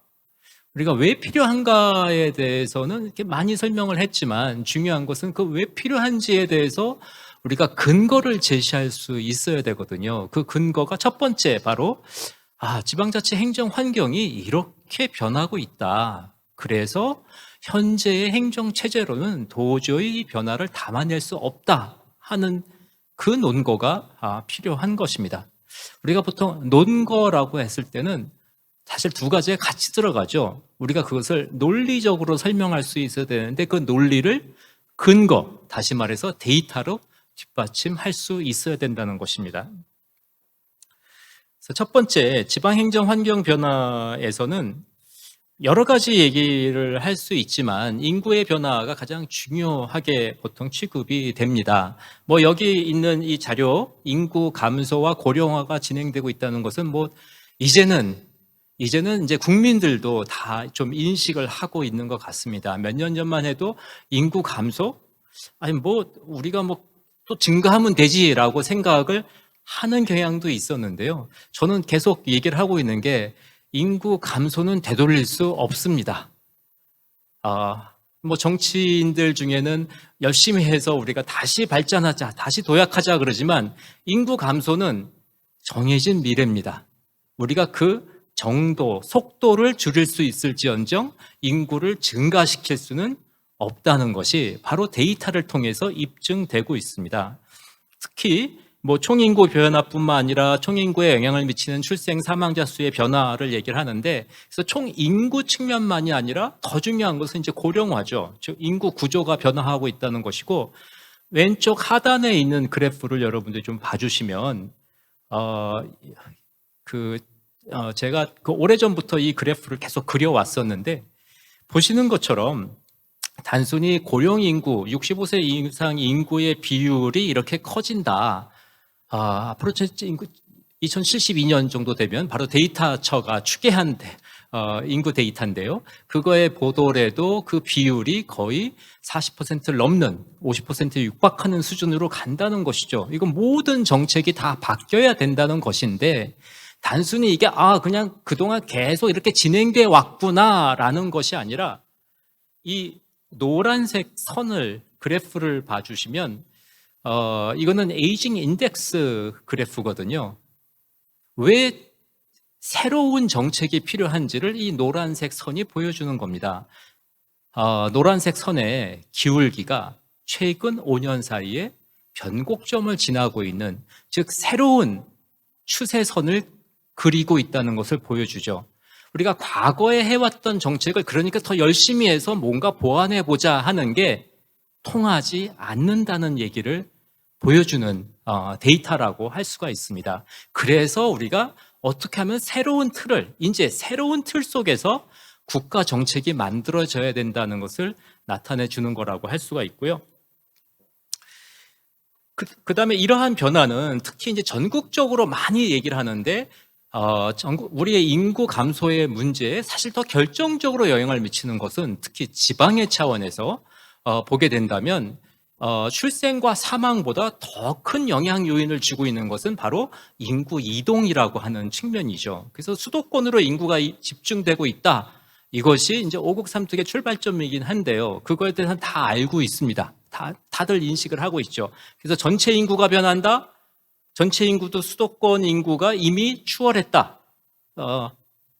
우리가 왜 필요한가에 대해서는 이렇게 많이 설명을 했지만 중요한 것은 그 왜 필요한지에 대해서 우리가 근거를 제시할 수 있어야 되거든요. 그 근거가 첫 번째 바로 지방자치 행정 환경이 이렇게 변하고 있다. 그래서 현재의 행정체제로는 도저히 변화를 담아낼 수 없다 하는 그 논거가 필요한 것입니다. 우리가 보통 논거라고 했을 때는 사실 2가지에 같이 들어가죠. 우리가 그것을 논리적으로 설명할 수 있어야 되는데 그 논리를 근거, 다시 말해서 데이터로 뒷받침할 수 있어야 된다는 것입니다. 그래서 첫 번째, 지방행정 환경 변화에서는 여러 가지 얘기를 할 수 있지만 인구의 변화가 가장 중요하게 보통 취급이 됩니다. 여기 있는 이 자료, 인구 감소와 고령화가 진행되고 있다는 것은 이제는 이제 국민들도 다 좀 인식을 하고 있는 것 같습니다. 몇 년 전만 해도 인구 감소? 우리가 또 증가하면 되지라고 생각을 하는 경향도 있었는데요. 저는 계속 얘기를 하고 있는 게 인구 감소는 되돌릴 수 없습니다. 정치인들 중에는 열심히 해서 우리가 다시 발전하자, 다시 도약하자 그러지만 인구 감소는 정해진 미래입니다. 우리가 그 정도, 속도를 줄일 수 있을지언정 인구를 증가시킬 수는 없다는 것이 바로 데이터를 통해서 입증되고 있습니다. 특히 총인구 변화뿐만 아니라 총인구에 영향을 미치는 출생 사망자 수의 변화를 얘기를 하는데 그래서 총인구 측면만이 아니라 더 중요한 것은 이제 고령화죠. 즉 인구 구조가 변화하고 있다는 것이고 왼쪽 하단에 있는 그래프를 여러분들이 좀 봐주시면 제가 오래전부터 이 그래프를 계속 그려왔었는데 보시는 것처럼 단순히 고령 인구, 65세 이상 인구의 비율이 이렇게 커진다. 앞으로 2072년 정도 되면 바로 데이터처가 추계한 인구 데이터인데요. 그거에 보더라도 그 비율이 거의 40%를 넘는 50%에 육박하는 수준으로 간다는 것이죠. 이건 모든 정책이 다 바뀌어야 된다는 것인데 단순히 이게 그냥 그동안 계속 이렇게 진행돼 왔구나라는 것이 아니라 이 노란색 선을 그래프를 봐주시면 이거는 에이징 인덱스 그래프거든요. 왜 새로운 정책이 필요한지를 이 노란색 선이 보여주는 겁니다. 노란색 선의 기울기가 최근 5년 사이에 변곡점을 지나고 있는, 즉 새로운 추세선을 그리고 있다는 것을 보여주죠. 우리가 과거에 해왔던 정책을 그러니까 더 열심히 해서 뭔가 보완해보자 하는 게 통하지 않는다는 얘기를 보여주는 데이터라고 할 수가 있습니다. 그래서 우리가 어떻게 하면 이제 새로운 틀 속에서 국가 정책이 만들어져야 된다는 것을 나타내 주는 거라고 할 수가 있고요. 그다음에 이러한 변화는 특히 이제 전국적으로 많이 얘기를 하는데 우리의 인구 감소의 문제에 사실 더 결정적으로 영향을 미치는 것은 특히 지방의 차원에서 보게 된다면 출생과 사망보다 더 큰 영향 요인을 쥐고 있는 것은 바로 인구 이동이라고 하는 측면이죠. 그래서 수도권으로 인구가 집중되고 있다. 이것이 이제 5국 3특의 출발점이긴 한데요. 그거에 대해서는 다 알고 있습니다. 다들 인식을 하고 있죠. 그래서 전체 인구가 변한다? 전체 인구도 수도권 인구가 이미 추월했다.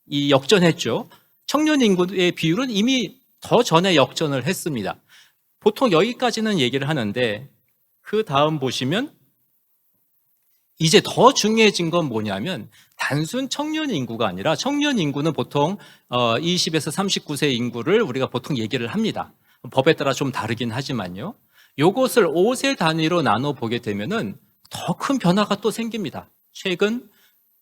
이 역전했죠. 청년 인구의 비율은 이미 더 전에 역전을 했습니다. 보통 여기까지는 얘기를 하는데 그 다음 보시면 이제 더 중요해진 건 뭐냐면 단순 청년 인구가 아니라 청년 인구는 보통 20에서 39세 인구를 우리가 보통 얘기를 합니다. 법에 따라 좀 다르긴 하지만요. 요것을 5세 단위로 나눠 보게 되면은 더 큰 변화가 또 생깁니다. 최근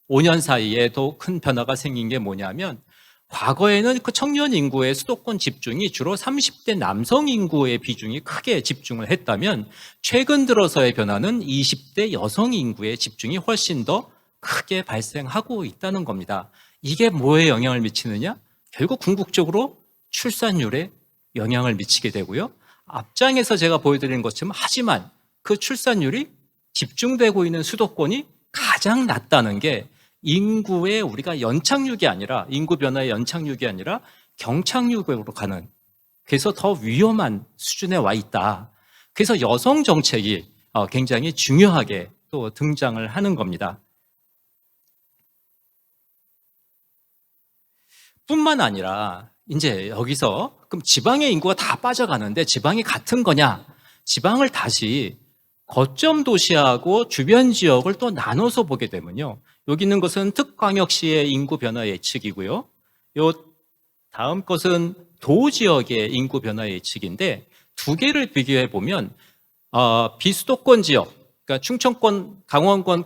5년 사이에 더 큰 변화가 생긴 게 뭐냐면 과거에는 그 청년 인구의 수도권 집중이 주로 30대 남성 인구의 비중이 크게 집중을 했다면 최근 들어서의 변화는 20대 여성 인구의 집중이 훨씬 더 크게 발생하고 있다는 겁니다. 이게 뭐에 영향을 미치느냐? 결국 궁극적으로 출산율에 영향을 미치게 되고요. 앞장에서 제가 보여드린 것처럼 하지만 그 출산율이 집중되고 있는 수도권이 가장 낮다는 게 인구의 우리가 연착륙이 아니라 인구 변화의 연착륙이 아니라 경착륙으로 가는 그래서 더 위험한 수준에 와 있다. 그래서 여성 정책이 굉장히 중요하게 또 등장을 하는 겁니다. 뿐만 아니라 이제 여기서 그럼 지방의 인구가 다 빠져가는데 지방이 같은 거냐? 지방을 다시 거점 도시하고 주변 지역을 또 나눠서 보게 되면요. 여기 있는 것은 특광역시의 인구 변화 예측이고요. 요 다음 것은 도지역의 인구 변화 예측인데 두 개를 비교해 보면 비수도권 지역, 그러니까 충청권, 강원권을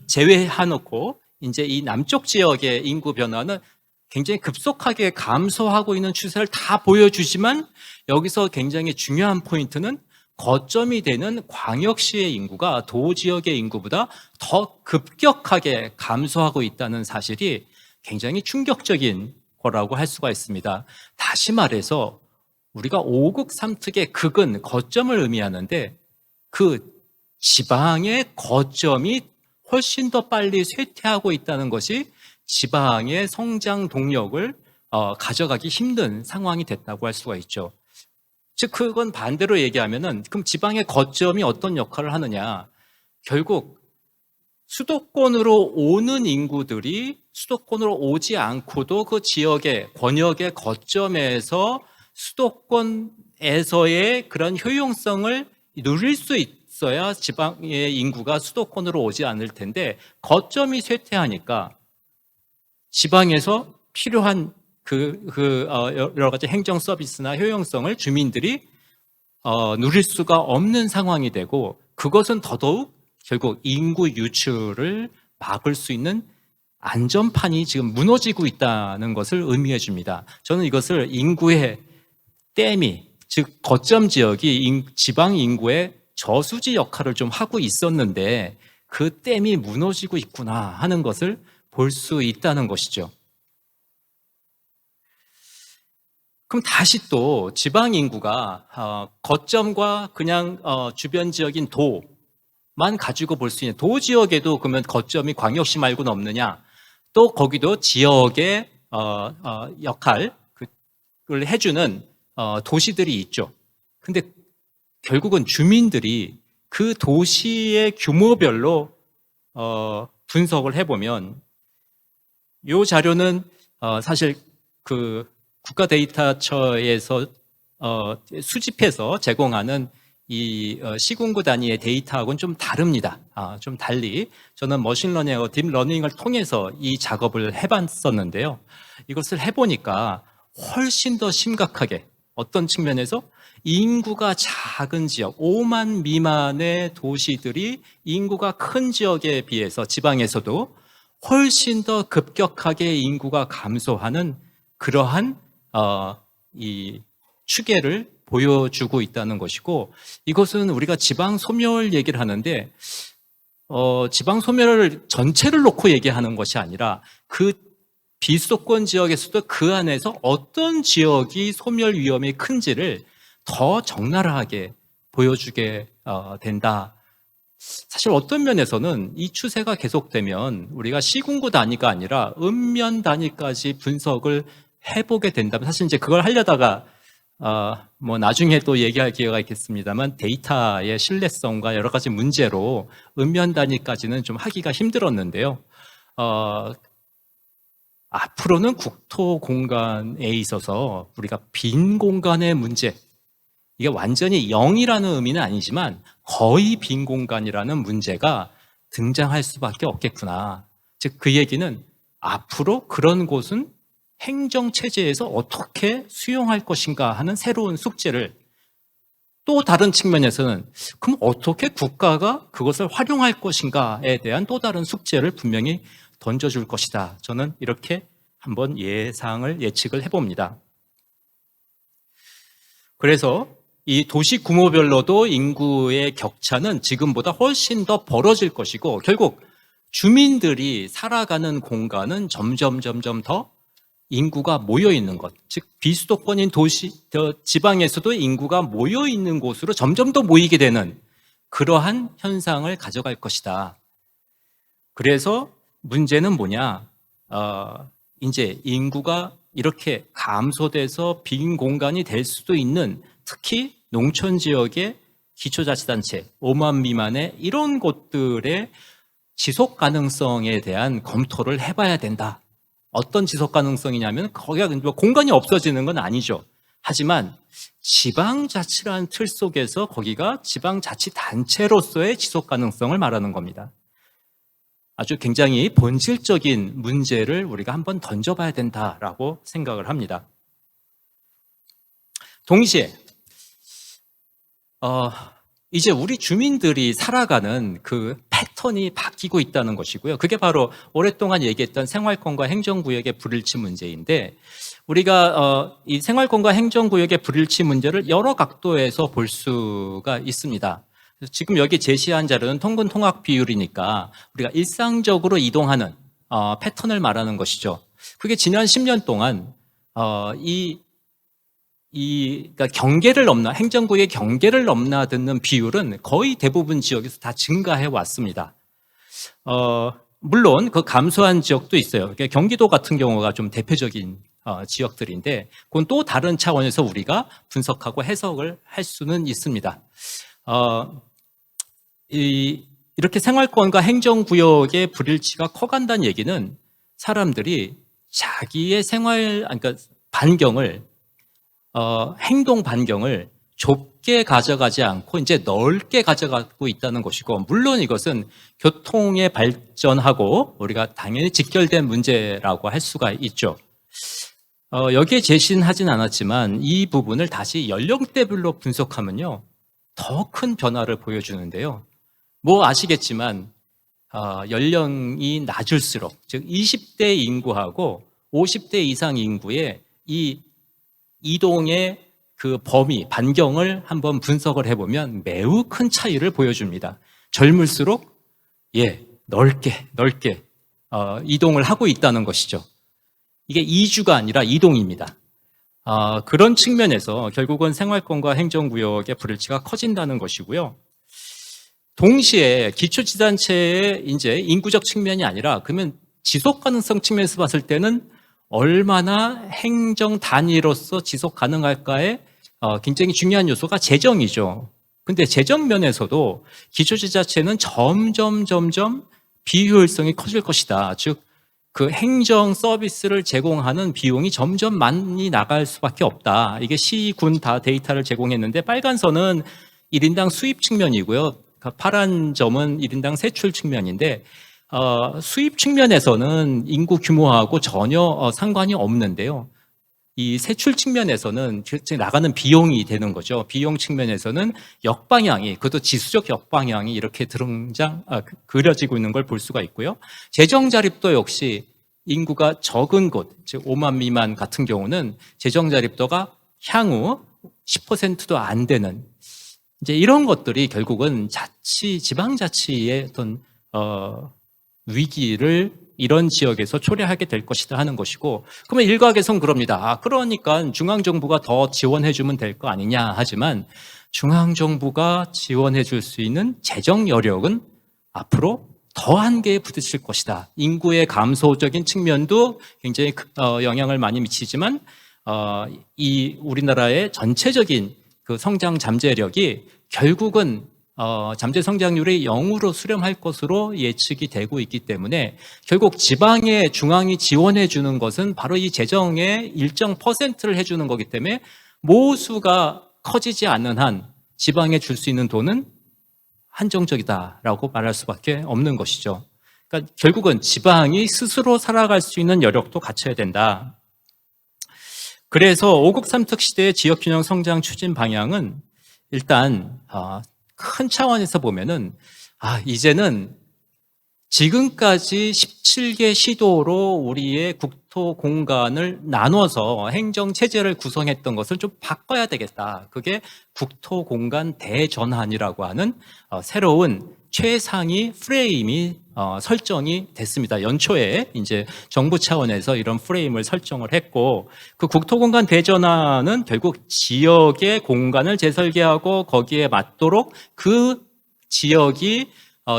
제외해놓고 이제 이 남쪽 지역의 인구 변화는 굉장히 급속하게 감소하고 있는 추세를 다 보여주지만 여기서 굉장히 중요한 포인트는 거점이 되는 광역시의 인구가 도지역의 인구보다 더 급격하게 감소하고 있다는 사실이 굉장히 충격적인 거라고 할 수가 있습니다. 다시 말해서 우리가 5국 3특의 극은 거점을 의미하는데 그 지방의 거점이 훨씬 더 빨리 쇠퇴하고 있다는 것이 지방의 성장 동력을 가져가기 힘든 상황이 됐다고 할 수가 있죠. 즉 그건 반대로 얘기하면은 그럼 지방의 거점이 어떤 역할을 하느냐? 결국 수도권으로 오는 인구들이 수도권으로 오지 않고도 그 지역의 권역의 거점에서 수도권에서의 그런 효용성을 누릴 수 있어야 지방의 인구가 수도권으로 오지 않을 텐데 거점이 쇠퇴하니까 지방에서 필요한 여러 가지 행정 서비스나 효용성을 주민들이 누릴 수가 없는 상황이 되고 그것은 더더욱 결국 인구 유출을 막을 수 있는 안전판이 지금 무너지고 있다는 것을 의미해 줍니다. 저는 이것을 인구의 댐이, 즉 거점 지역이 지방 인구의 저수지 역할을 좀 하고 있었는데 그 댐이 무너지고 있구나 하는 것을 볼 수 있다는 것이죠. 그럼 다시 또 지방 인구가 거점과 그냥 주변 지역인 도만 가지고 볼 수 있는 도 지역에도 그러면 거점이 광역시 말고는 없느냐? 또 거기도 지역의 역할을 해주는 도시들이 있죠. 근데 결국은 주민들이 그 도시의 규모별로 분석을 해보면 이 자료는 사실 그 국가 데이터처에서 수집해서 제공하는 이 시군구 단위의 데이터하고는 좀 다릅니다. 좀 달리 저는 머신러닝하고 딥러닝을 통해서 이 작업을 해봤었는데요. 이것을 해보니까 훨씬 더 심각하게 어떤 측면에서 인구가 작은 지역, 5만 미만의 도시들이 인구가 큰 지역에 비해서 지방에서도 훨씬 더 급격하게 인구가 감소하는 그러한 이 추계를 보여주고 있다는 것이고 이것은 우리가 지방 소멸 얘기를 하는데 지방 소멸을 전체를 놓고 얘기하는 것이 아니라 그 비수도권 지역에서도 그 안에서 어떤 지역이 소멸 위험이 큰지를 더 적나라하게 보여주게 된다. 사실 어떤 면에서는 이 추세가 계속되면 우리가 시군구 단위가 아니라 읍면 단위까지 분석을 해보게 된다면 사실 이제 그걸 하려다가 뭐 나중에 또 얘기할 기회가 있겠습니다만 데이터의 신뢰성과 여러 가지 문제로 읍면 단위까지는 좀 하기가 힘들었는데요. 앞으로는 국토 공간에 있어서 우리가 빈 공간의 문제, 이게 완전히 0이라는 의미는 아니지만 거의 빈 공간이라는 문제가 등장할 수밖에 없겠구나. 즉 그 얘기는 앞으로 그런 곳은 행정체제에서 어떻게 수용할 것인가 하는 새로운 숙제를, 또 다른 측면에서는 그럼 어떻게 국가가 그것을 활용할 것인가에 대한 또 다른 숙제를 분명히 던져줄 것이다. 저는 이렇게 한번 예측을 해봅니다. 그래서 이 도시 규모별로도 인구의 격차는 지금보다 훨씬 더 벌어질 것이고, 결국 주민들이 살아가는 공간은 점점 더 인구가 모여 있는 것, 즉 비수도권인 지방에서도 인구가 모여 있는 곳으로 점점 더 모이게 되는 그러한 현상을 가져갈 것이다. 그래서 문제는 뭐냐? 이제 인구가 이렇게 감소돼서 빈 공간이 될 수도 있는, 특히 농촌 지역의 기초자치단체 5만 미만의 이런 곳들의 지속 가능성에 대한 검토를 해봐야 된다. 어떤 지속 가능성이냐면 거기가 공간이 없어지는 건 아니죠. 하지만 지방자치라는 틀 속에서 거기가 지방자치단체로서의 지속 가능성을 말하는 겁니다. 아주 굉장히 본질적인 문제를 우리가 한번 던져봐야 된다라고 생각을 합니다. 동시에 이제 우리 주민들이 살아가는 그 패턴이 바뀌고 있다는 것이고요. 그게 바로 오랫동안 얘기했던 생활권과 행정구역의 불일치 문제인데, 우리가 이 생활권과 행정구역의 불일치 문제를 여러 각도에서 볼 수가 있습니다. 지금 여기 제시한 자료는 통근 통학 비율이니까 우리가 일상적으로 이동하는 패턴을 말하는 것이죠. 그게 지난 10년 동안 그러니까 행정구의 경계를 넘나드는 비율은 거의 대부분 지역에서 다 증가해 왔습니다. 물론 그 감소한 지역도 있어요. 그러니까 경기도 같은 경우가 좀 대표적인 지역들인데, 그건 또 다른 차원에서 우리가 분석하고 해석을 할 수는 있습니다. 이렇게 생활권과 행정구역의 불일치가 커간다는 얘기는 사람들이 자기의 그러니까 행동 반경을 좁게 가져가지 않고 이제 넓게 가져가고 있다는 것이고, 물론 이것은 교통의 발전하고 우리가 당연히 직결된 문제라고 할 수가 있죠. 여기에 제시는 하진 않았지만 이 부분을 다시 연령대별로 분석하면요, 더 큰 변화를 보여주는데요. 뭐 아시겠지만 연령이 낮을수록, 즉 20대 인구하고 50대 이상 인구의 이 이동의 그 범위, 반경을 한번 분석을 해보면 매우 큰 차이를 보여줍니다. 젊을수록 넓게 이동을 하고 있다는 것이죠. 이게 이주가 아니라 이동입니다. 그런 측면에서 결국은 생활권과 행정구역의 불일치가 커진다는 것이고요. 동시에 기초지자체의 이제 인구적 측면이 아니라, 그러면 지속 가능성 측면에서 봤을 때는 얼마나 행정 단위로서 지속 가능할까에 굉장히 중요한 요소가 재정이죠. 근데 재정 면에서도 기초지자체는 점점 비효율성이 커질 것이다. 즉, 그 행정 서비스를 제공하는 비용이 점점 많이 나갈 수밖에 없다. 이게 시, 군 다 데이터를 제공했는데, 빨간 선은 1인당 수입 측면이고요. 파란 점은 1인당 세출 측면인데, 수입 측면에서는 인구 규모하고 전혀 상관이 없는데요. 이 세출 측면에서는 나가는 비용이 되는 거죠. 비용 측면에서는 역방향이, 그것도 지수적 역방향이 이렇게 그려지고 있는 걸 볼 수가 있고요. 재정 자립도 역시 인구가 적은 곳, 즉 5만 미만 같은 경우는 재정 자립도가 향후 10%도 안 되는, 이제 이런 것들이 결국은 지방자치의 어떤 위기를 이런 지역에서 초래하게 될 것이다 하는 것이고, 그러면 일각에선 그럽니다. 그러니까 중앙정부가 더 지원해주면 될 거 아니냐 하지만, 중앙정부가 지원해줄 수 있는 재정 여력은 앞으로 더 한계에 부딪힐 것이다. 인구의 감소적인 측면도 굉장히 영향을 많이 미치지만, 이 우리나라의 전체적인 그 성장 잠재력이 결국은 잠재 성장률이 0으로 수렴할 것으로 예측이 되고 있기 때문에 결국 지방에 중앙이 지원해 주는 것은 바로 이 재정의 일정 퍼센트를 해주는 거기 때문에 모수가 커지지 않는 한 지방에 줄 수 있는 돈은 한정적이다라고 말할 수밖에 없는 것이죠. 그러니까 결국은 지방이 스스로 살아갈 수 있는 여력도 갖춰야 된다. 그래서 5국 3특 시대의 지역균형 성장 추진 방향은 일단 큰 차원에서 보면은 이제는 지금까지 17개 시도로 우리의 국토 공간을 나눠서 행정 체제를 구성했던 것을 좀 바꿔야 되겠다. 그게 국토 공간 대전환이라고 하는 새로운 최상위 프레임이 설정이 됐습니다. 연초에 이제 정부 차원에서 이런 프레임을 설정을 했고, 그 국토 공간 대전환은 결국 지역의 공간을 재설계하고 거기에 맞도록 그 지역이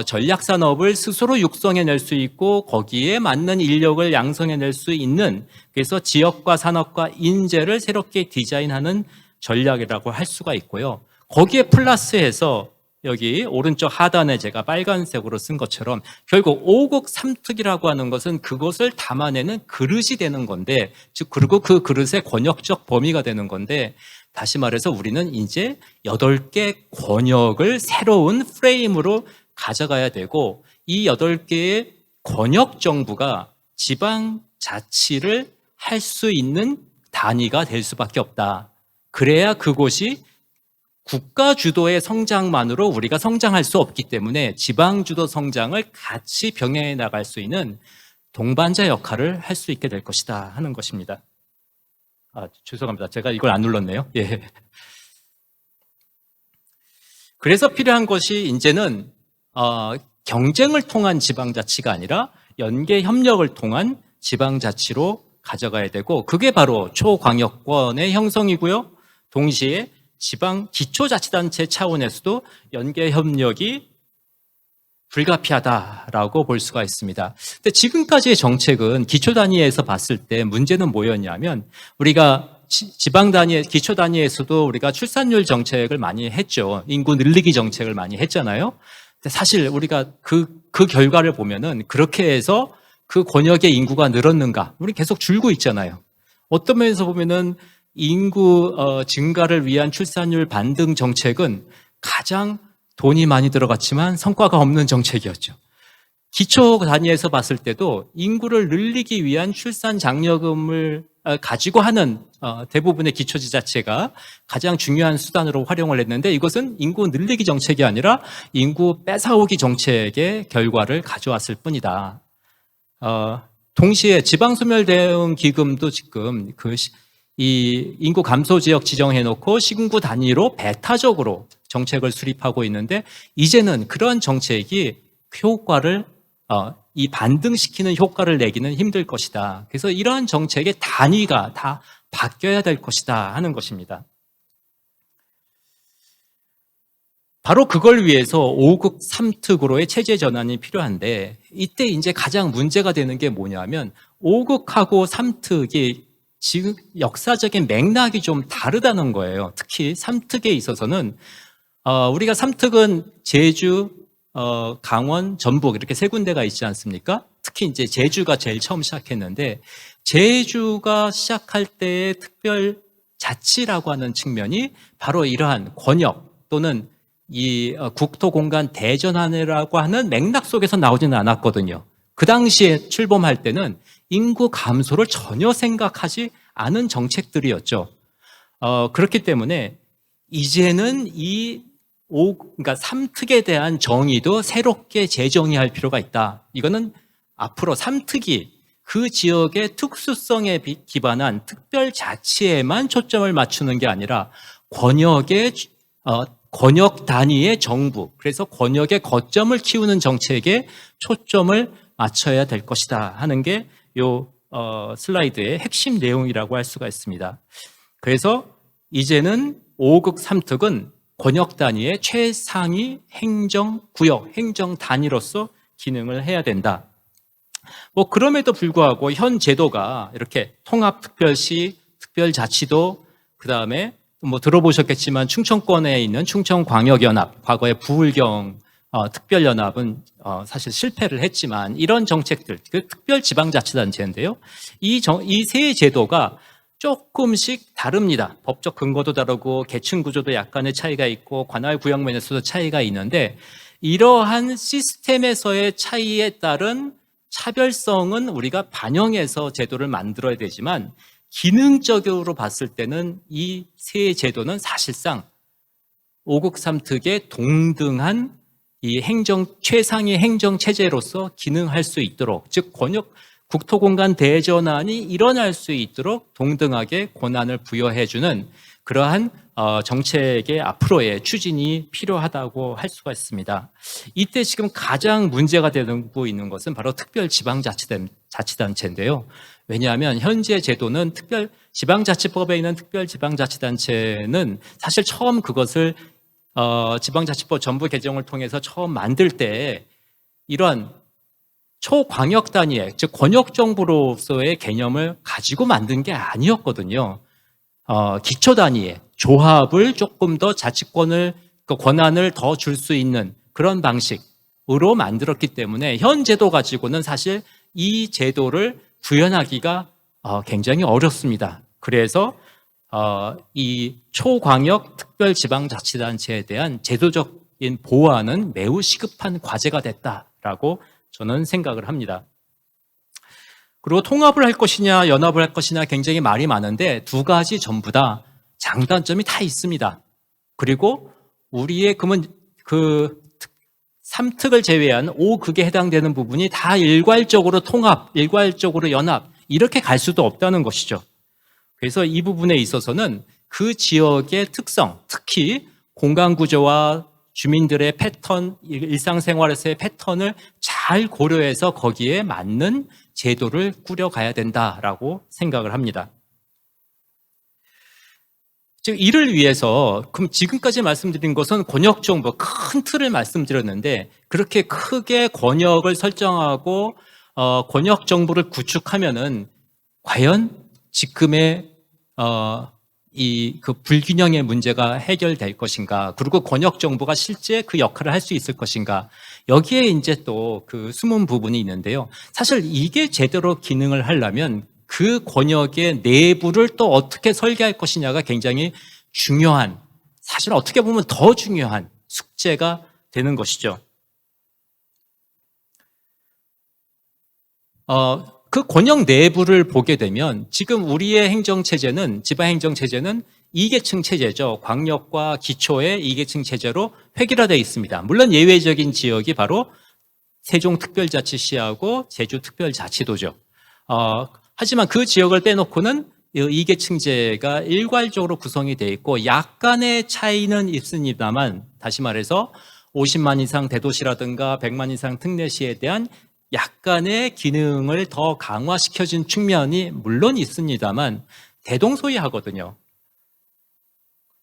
전략 산업을 스스로 육성해낼 수 있고 거기에 맞는 인력을 양성해낼 수 있는, 그래서 지역과 산업과 인재를 새롭게 디자인하는 전략이라고 할 수가 있고요. 거기에 플러스해서 여기 오른쪽 하단에 제가 빨간색으로 쓴 것처럼 결국 5국 3특이라고 하는 것은 그것을 담아내는 그릇이 되는 건데, 즉 그리고 그 그릇의 권역적 범위가 되는 건데, 다시 말해서 우리는 이제 8개 권역을 새로운 프레임으로 가져가야 되고, 이 8개의 권역 정부가 지방자치를 할 수 있는 단위가 될 수밖에 없다. 그래야 그곳이 국가 주도의 성장만으로 우리가 성장할 수 없기 때문에 지방 주도 성장을 같이 병행해 나갈 수 있는 동반자 역할을 할 수 있게 될 것이다 하는 것입니다. 죄송합니다. 제가 이걸 안 눌렀네요. 예. 그래서 필요한 것이 이제는 경쟁을 통한 지방자치가 아니라 연계 협력을 통한 지방자치로 가져가야 되고, 그게 바로 초광역권의 형성이고요. 동시에 지방 기초자치단체 차원에서도 연계 협력이 불가피하다라고 볼 수가 있습니다. 근데 지금까지의 정책은 기초 단위에서 봤을 때 문제는 뭐였냐면, 우리가 지방 단위, 기초 단위에서도 우리가 출산율 정책을 많이 했죠. 인구 늘리기 정책을 많이 했잖아요. 근데 사실 우리가 그 결과를 보면은 그렇게 해서 그 권역의 인구가 늘었는가? 우리 계속 줄고 있잖아요. 어떤 면에서 보면은 인구 증가를 위한 출산율 반등 정책은 가장 돈이 많이 들어갔지만 성과가 없는 정책이었죠. 기초 단위에서 봤을 때도 인구를 늘리기 위한 출산 장려금을 가지고 하는 대부분의 기초지자체가 가장 중요한 수단으로 활용을 했는데, 이것은 인구 늘리기 정책이 아니라 인구 뺏어오기 정책의 결과를 가져왔을 뿐이다. 동시에 지방소멸대응기금도 지금 이 인구 감소 지역 지정해놓고 시군구 단위로 배타적으로 정책을 수립하고 있는데, 이제는 그런 정책이 효과를 이 반등시키는 효과를 내기는 힘들 것이다. 그래서 이러한 정책의 단위가 다 바뀌어야 될 것이다 하는 것입니다. 바로 그걸 위해서 5국 3특으로의 체제 전환이 필요한데, 이때 이제 가장 문제가 되는 게 뭐냐면 5국하고 3특이 지금 역사적인 맥락이 좀 다르다는 거예요. 특히 3특에 있어서는 우리가 3특은 제주, 강원, 전북 이렇게 세 군데가 있지 않습니까? 특히 이제 제주가 제일 처음 시작했는데, 제주가 시작할 때의 특별 자치라고 하는 측면이 바로 이러한 권역 또는 이 국토 공간 대전환이라고 하는 맥락 속에서 나오지는 않았거든요. 그 당시에 출범할 때는 인구 감소를 전혀 생각하지 않은 정책들이었죠. 그렇기 때문에 이제는 그러니까 3특에 대한 정의도 새롭게 재정의할 필요가 있다. 이거는 앞으로 3특이 그 지역의 특수성에 기반한 특별 자치에만 초점을 맞추는 게 아니라 권역 단위의 정부, 그래서 권역의 거점을 키우는 정책에 초점을 맞춰야 될 것이다 하는 게 요 슬라이드의 핵심 내용이라고 할 수가 있습니다. 그래서 이제는 5국 3특은 권역 단위의 최상위 행정구역, 행정단위로서 기능을 해야 된다. 그럼에도 불구하고 현 제도가 이렇게 통합특별시, 특별자치도, 그 다음에 뭐 들어보셨겠지만 충청권에 있는 충청광역연합, 과거에 부울경 특별연합은 사실 실패를 했지만 이런 정책들, 그 특별지방자치단체인데요. 이 세 제도가 조금씩 다릅니다. 법적 근거도 다르고 계층 구조도 약간의 차이가 있고 관할 구역 면에서도 차이가 있는데 이러한 시스템에서의 차이에 따른 차별성은 우리가 반영해서 제도를 만들어야 되지만 기능적으로 봤을 때는 이 세 제도는 사실상 5국 3특의 동등한 이 최상위 행정 체제로서 기능할 수 있도록, 즉 국토공간 대전환이 일어날 수 있도록 동등하게 권한을 부여해주는 그러한 정책의 앞으로의 추진이 필요하다고 할 수가 있습니다. 이때 지금 가장 문제가 되고 있는 것은 바로 특별지방자치단체인데요. 왜냐하면 현재 제도는 지방자치법에 있는 특별지방자치단체는 사실 처음 그것을 지방자치법 전부 개정을 통해서 처음 만들 때 이런 초광역 단위의, 즉 권역정부로서의 개념을 가지고 만든 게 아니었거든요. 기초 단위의 조합을 조금 더 자치권을, 권한을 더 줄 수 있는 그런 방식으로 만들었기 때문에 현 제도 가지고는 사실 이 제도를 구현하기가 굉장히 어렵습니다. 그래서 이 초광역 특별지방자치단체에 대한 제도적인 보완은 매우 시급한 과제가 됐다라고 저는 생각을 합니다. 그리고 통합을 할 것이냐 연합을 할 것이냐 굉장히 말이 많은데 두 가지 전부 다 장단점이 다 있습니다. 그리고 우리의 그 3특을 제외한 5극에 해당되는 부분이 다 일괄적으로 통합, 일괄적으로 연합 이렇게 갈 수도 없다는 것이죠. 그래서 이 부분에 있어서는 그 지역의 특성, 특히 공간구조와 주민들의 패턴, 일상생활에서의 패턴을 잘 고려해서 거기에 맞는 제도를 꾸려가야 된다라고 생각을 합니다. 즉 이를 위해서 그럼 지금까지 말씀드린 것은 권역정부 큰 틀을 말씀드렸는데 그렇게 크게 권역을 설정하고 권역정부를 구축하면은 과연 지금의 그 불균형의 문제가 해결될 것인가, 그리고 권역정부가 실제 그 역할을 할 수 있을 것인가, 여기에 이제 또 그 숨은 부분이 있는데요. 사실 이게 제대로 기능을 하려면 그 권역의 내부를 또 어떻게 설계할 것이냐가 굉장히 중요한, 사실 어떻게 보면 더 중요한 숙제가 되는 것이죠. 그 권역 내부를 보게 되면 지금 우리의 행정체제는, 지방행정체제는 이계층 체제죠. 광역과 기초의 이계층 체제로 획일화되어 있습니다. 물론 예외적인 지역이 바로 세종특별자치시하고 제주특별자치도죠. 하지만 그 지역을 빼놓고는 이계층제가 일괄적으로 구성이 되어 있고 약간의 차이는 있습니다만, 다시 말해서 50만 이상 대도시라든가 100만 이상 특례시에 대한 약간의 기능을 더 강화시켜준 측면이 물론 있습니다만 대동소이하거든요.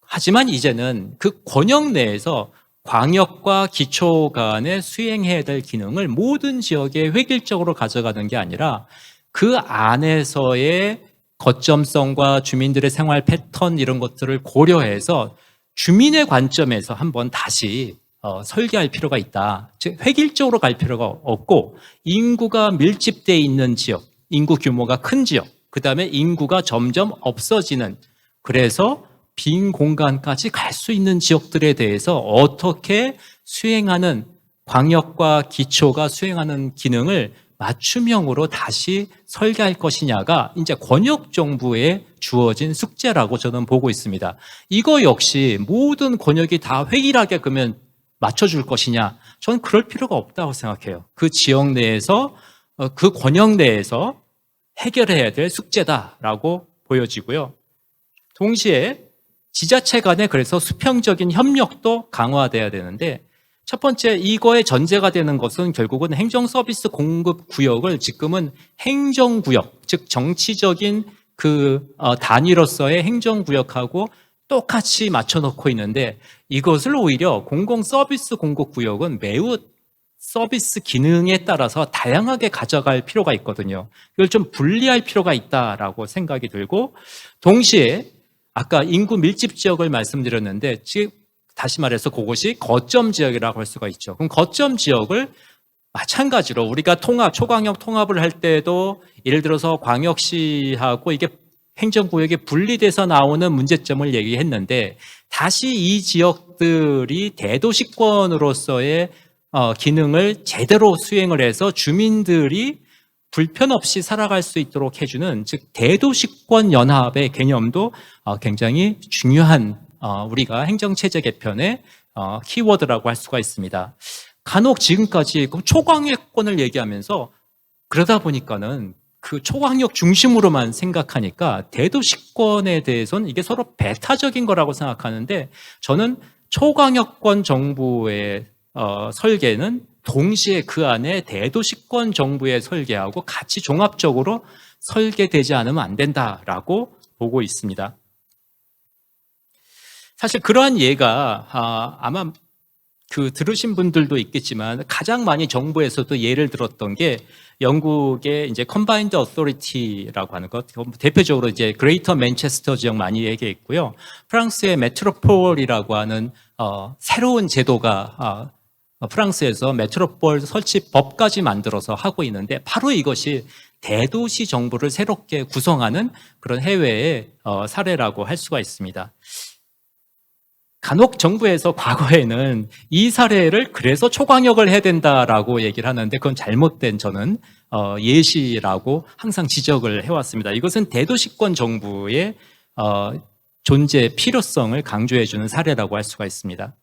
하지만 이제는 그 권역 내에서 광역과 기초 간에 수행해야 될 기능을 모든 지역에 획일적으로 가져가는 게 아니라 그 안에서의 거점성과 주민들의 생활 패턴 이런 것들을 고려해서 주민의 관점에서 한번 다시 설계할 필요가 있다. 즉 획일적으로 갈 필요가 없고 인구가 밀집되어 있는 지역, 인구 규모가 큰 지역, 그 다음에 인구가 점점 없어지는, 그래서 빈 공간까지 갈 수 있는 지역들에 대해서 어떻게 수행하는, 광역과 기초가 수행하는 기능을 맞춤형으로 다시 설계할 것이냐가 이제 권역정부에 주어진 숙제라고 저는 보고 있습니다. 이거 역시 모든 권역이 다 획일하게 그러면 맞춰줄 것이냐? 저는 그럴 필요가 없다고 생각해요. 그 지역 내에서, 그 권역 내에서 해결해야 될 숙제다라고 보여지고요. 동시에 지자체 간에 그래서 수평적인 협력도 강화돼야 되는데, 첫 번째 이거의 전제가 되는 것은 결국은 행정서비스 공급 구역을 지금은 행정구역, 즉 정치적인 그 단위로서의 행정구역하고 똑같이 맞춰놓고 있는데 이것을 오히려 공공서비스 공급구역은 매우 서비스 기능에 따라서 다양하게 가져갈 필요가 있거든요. 이걸 좀 분리할 필요가 있다라고 생각이 들고, 동시에 아까 인구 밀집 지역을 말씀드렸는데, 다시 말해서 그것이 거점 지역이라고 할 수가 있죠. 그럼 거점 지역을 마찬가지로 우리가 초광역 통합을 할 때도 예를 들어서 광역시하고 이게 행정구역이 분리돼서 나오는 문제점을 얘기했는데, 다시 이 지역들이 대도시권으로서의 기능을 제대로 수행을 해서 주민들이 불편 없이 살아갈 수 있도록 해주는, 즉 대도시권 연합의 개념도 굉장히 중요한 우리가 행정체제 개편의 키워드라고 할 수가 있습니다. 간혹 지금까지 초광역권을 얘기하면서 그러다 보니까는 그 초광역 중심으로만 생각하니까 대도시권에 대해서는 이게 서로 배타적인 거라고 생각하는데, 저는 초광역권 정부의 설계는 동시에 그 안에 대도시권 정부의 설계하고 같이 종합적으로 설계되지 않으면 안 된다라고 보고 있습니다. 사실 그러한 예가 아마 들으신 분들도 있겠지만 가장 많이 정부에서도 예를 들었던 게 영국의 이제 Combined Authority라고 하는 것, 대표적으로 이제 그레이터 맨체스터 지역 많이 얘기했고요. 프랑스의 메트로폴이라고 하는 새로운 제도가 프랑스에서 메트로폴 설치법까지 만들어서 하고 있는데, 바로 이것이 대도시 정부를 새롭게 구성하는 그런 해외의 사례라고 할 수가 있습니다. 간혹 정부에서 과거에는 이 사례를 그래서 초광역을 해야 된다라고 얘기를 하는데, 그건 잘못된 저는 예시라고 항상 지적을 해왔습니다. 이것은 대도시권 정부의 존재 필요성을 강조해주는 사례라고 할 수가 있습니다.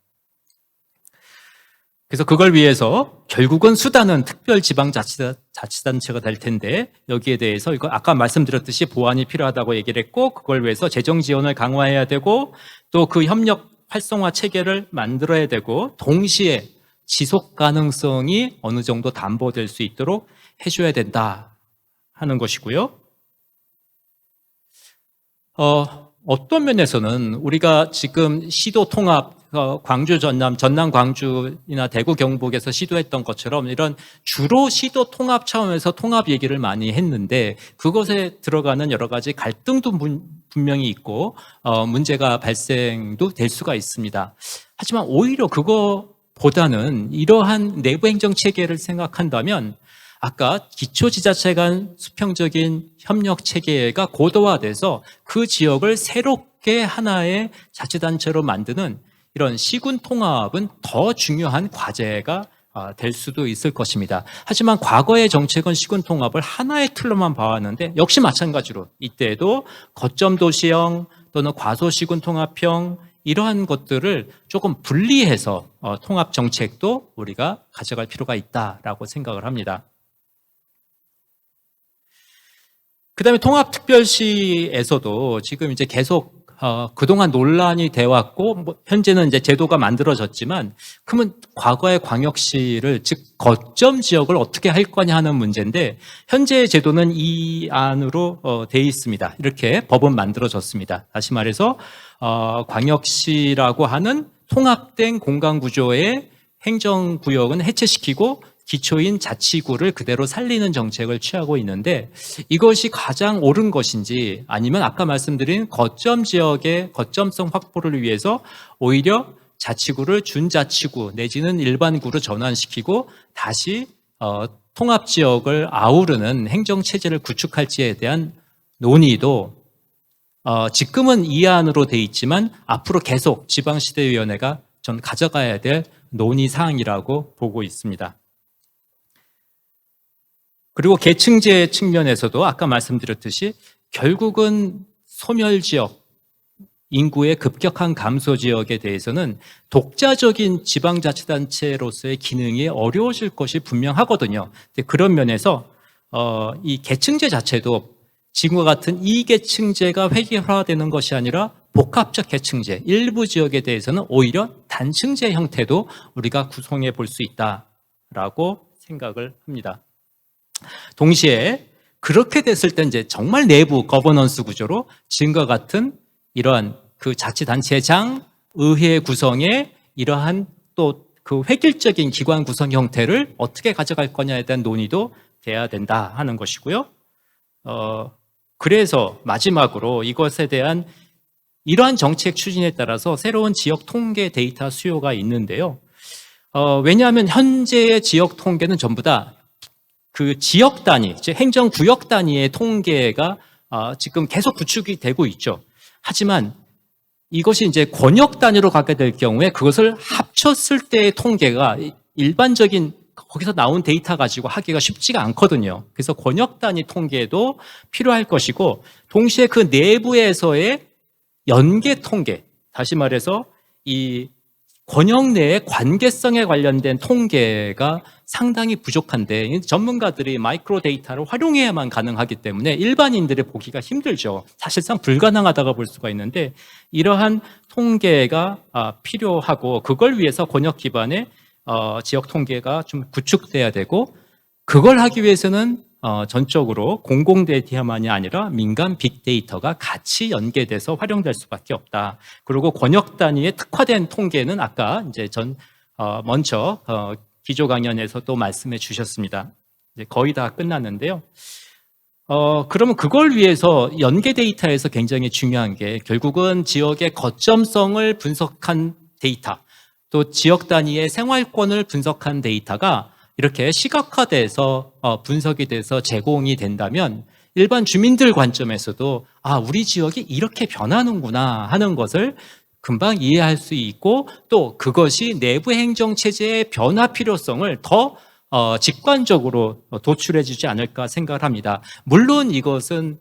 그래서 그걸 위해서 결국은 수단은 특별지방자치단체가 될 텐데, 여기에 대해서 이거 아까 말씀드렸듯이 보완이 필요하다고 얘기를 했고, 그걸 위해서 재정 지원을 강화해야 되고, 또 그 협력 활성화 체계를 만들어야 되고, 동시에 지속 가능성이 어느 정도 담보될 수 있도록 해줘야 된다 하는 것이고요. 어떤 면에서는 우리가 지금 시도 통합, 광주 전남 광주나 대구 경북에서 시도했던 것처럼 이런 주로 시도 통합 차원에서 통합 얘기를 많이 했는데, 그것에 들어가는 여러 가지 갈등도 분명히 있고 문제가 발생도 될 수가 있습니다. 하지만 오히려 그거보다는 이러한 내부 행정 체계를 생각한다면, 아까 기초지자체 간 수평적인 협력 체계가 고도화돼서 그 지역을 새롭게 하나의 자치단체로 만드는 이런 시군 통합은 더 중요한 과제가 될 수도 있을 것입니다. 하지만 과거의 정책은 시군 통합을 하나의 틀로만 봐왔는데, 역시 마찬가지로 이때도 거점 도시형 또는 과소시군 통합형, 이러한 것들을 조금 분리해서 통합 정책도 우리가 가져갈 필요가 있다라고 생각을 합니다. 그다음에 통합특별시에서도 지금 이제 계속 그동안 논란이 돼 왔고, 현재는 이제 제도가 만들어졌지만, 그러면 과거의 광역시를, 즉 거점 지역을 어떻게 할 거냐 하는 문제인데, 현재의 제도는 이 안으로 돼 있습니다. 이렇게 법은 만들어졌습니다. 다시 말해서 광역시라고 하는 통합된 공간구조의 행정구역은 해체시키고 기초인 자치구를 그대로 살리는 정책을 취하고 있는데, 이것이 가장 옳은 것인지, 아니면 아까 말씀드린 거점 지역의 거점성 확보를 위해서 오히려 자치구를 준자치구 내지는 일반구로 전환시키고 다시 통합지역을 아우르는 행정체제를 구축할지에 대한 논의도 지금은 이 안으로 돼 있지만 앞으로 계속 지방시대위원회가 전 가져가야 될 논의사항이라고 보고 있습니다. 그리고 계층제 측면에서도 아까 말씀드렸듯이 결국은 소멸지역, 인구의 급격한 감소 지역에 대해서는 독자적인 지방자치단체로서의 기능이 어려워질 것이 분명하거든요. 근데 그런 면에서 이 계층제 자체도 지금과 같은 이계층제가 획일화되는 것이 아니라 복합적 계층제, 일부 지역에 대해서는 오히려 단층제 형태도 우리가 구성해 볼 수 있다라고 생각을 합니다. 동시에 그렇게 됐을 때 이제 정말 내부 거버넌스 구조로 지금과 같은 이러한 그 자치단체장, 의회 구성에 이러한 또 그 획일적인 기관 구성 형태를 어떻게 가져갈 거냐에 대한 논의도 돼야 된다 하는 것이고요. 그래서 마지막으로 이것에 대한 이러한 정책 추진에 따라서 새로운 지역 통계 데이터 수요가 있는데요. 왜냐하면 현재의 지역 통계는 전부 다 그 지역 단위, 즉 행정구역 단위의 통계가 지금 계속 구축이 되고 있죠. 하지만 이것이 이제 권역 단위로 가게 될 경우에 그것을 합쳤을 때의 통계가 일반적인 거기서 나온 데이터 가지고 하기가 쉽지가 않거든요. 그래서 권역 단위 통계도 필요할 것이고 동시에 그 내부에서의 연계 통계, 다시 말해서 이 권역 내의 관계성에 관련된 통계가 상당히 부족한데 전문가들이 마이크로 데이터를 활용해야만 가능하기 때문에 일반인들이 보기가 힘들죠. 사실상 불가능하다고 볼 수가 있는데 이러한 통계가 필요하고 그걸 위해서 권역 기반의 지역 통계가 좀 구축돼야 되고 그걸 하기 위해서는 전적으로 공공 데이터만이 아니라 민간 빅데이터가 같이 연계돼서 활용될 수밖에 없다. 그리고 권역 단위의 특화된 통계는 아까 이제 먼저 기조 강연에서 또 말씀해 주셨습니다. 이제 거의 다 끝났는데요. 그러면 그걸 위해서 연계 데이터에서 굉장히 중요한 게 결국은 지역의 거점성을 분석한 데이터, 또 지역 단위의 생활권을 분석한 데이터가 이렇게 시각화돼서 분석이 돼서 제공이 된다면 일반 주민들 관점에서도 우리 지역이 이렇게 변하는구나 하는 것을 금방 이해할 수 있고 또 그것이 내부 행정체제의 변화 필요성을 더 직관적으로 도출해 주지 않을까 생각을 합니다. 물론 이것은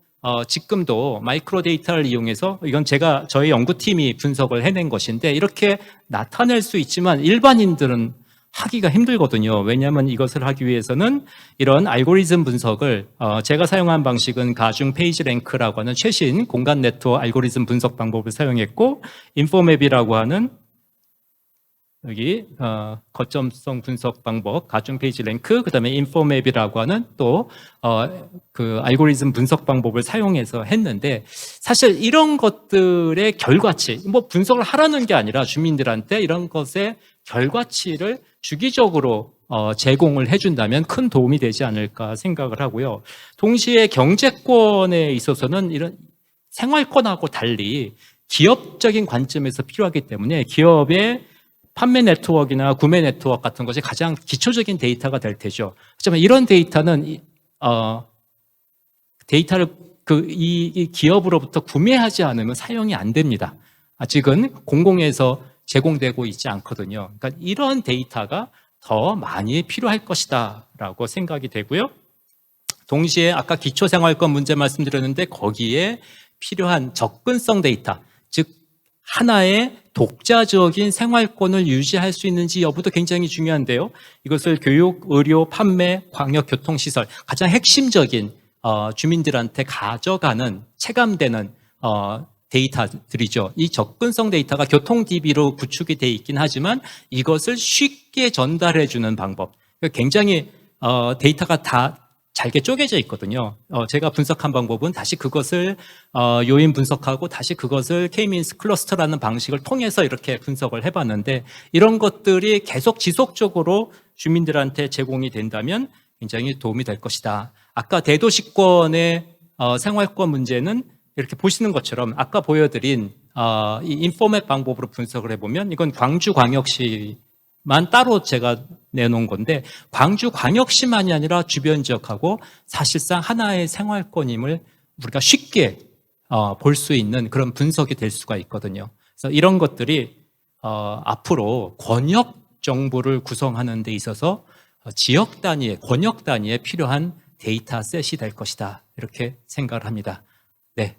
지금도 마이크로 데이터를 이용해서 이건 저희 연구팀이 분석을 해낸 것인데 이렇게 나타낼 수 있지만 일반인들은 하기가 힘들거든요. 왜냐하면 이것을 하기 위해서는 이런 알고리즘 분석을 제가 사용한 방식은 가중 페이지 랭크라고 하는 최신 공간 네트워크 알고리즘 분석 방법을 사용했고 인포맵이라고 하는 여기 거점성 분석 방법, 가중 페이지 랭크, 그다음에 인포맵이라고 하는 또 그 알고리즘 분석 방법을 사용해서 했는데 사실 이런 것들의 결과치, 뭐 분석을 하라는 게 아니라 주민들한테 이런 것의 결과치를 주기적으로 제공을 해준다면 큰 도움이 되지 않을까 생각을 하고요. 동시에 경제권에 있어서는 이런 생활권하고 달리 기업적인 관점에서 필요하기 때문에 기업의 판매 네트워크나 구매 네트워크 같은 것이 가장 기초적인 데이터가 될 테죠. 하지만 이런 데이터는 데이터를 이 기업으로부터 구매하지 않으면 사용이 안 됩니다. 아직은 공공에서 제공되고 있지 않거든요. 그러니까 이런 데이터가 더 많이 필요할 것이다 라고 생각이 되고요. 동시에 아까 기초생활권 문제 말씀드렸는데 거기에 필요한 접근성 데이터, 즉 하나의 독자적인 생활권을 유지할 수 있는지 여부도 굉장히 중요한데요. 이것을 교육, 의료, 판매, 광역교통시설 가장 핵심적인 주민들한테 가져가는 체감되는 데이터들이죠. 이 접근성 데이터가 교통 DB로 구축이 돼 있긴 하지만 이것을 쉽게 전달해 주는 방법. 굉장히 데이터가 다 잘게 쪼개져 있거든요. 제가 분석한 방법은 다시 그것을 요인 분석하고 다시 그것을 K-means 클러스터라는 방식을 통해서 이렇게 분석을 해봤는데 이런 것들이 계속 지속적으로 주민들한테 제공이 된다면 굉장히 도움이 될 것이다. 아까 대도시권의 생활권 문제는 이렇게 보시는 것처럼 아까 보여드린 이 인포맵 방법으로 분석을 해보면 이건 광주광역시만 따로 제가 내놓은 건데 광주광역시만이 아니라 주변 지역하고 사실상 하나의 생활권임을 우리가 쉽게 볼 수 있는 그런 분석이 될 수가 있거든요. 그래서 이런 것들이 앞으로 권역 정부를 구성하는 데 있어서 지역 단위의 권역 단위에 필요한 데이터셋이 될 것이다. 이렇게 생각을 합니다. 네,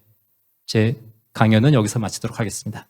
제 강연은 여기서 마치도록 하겠습니다.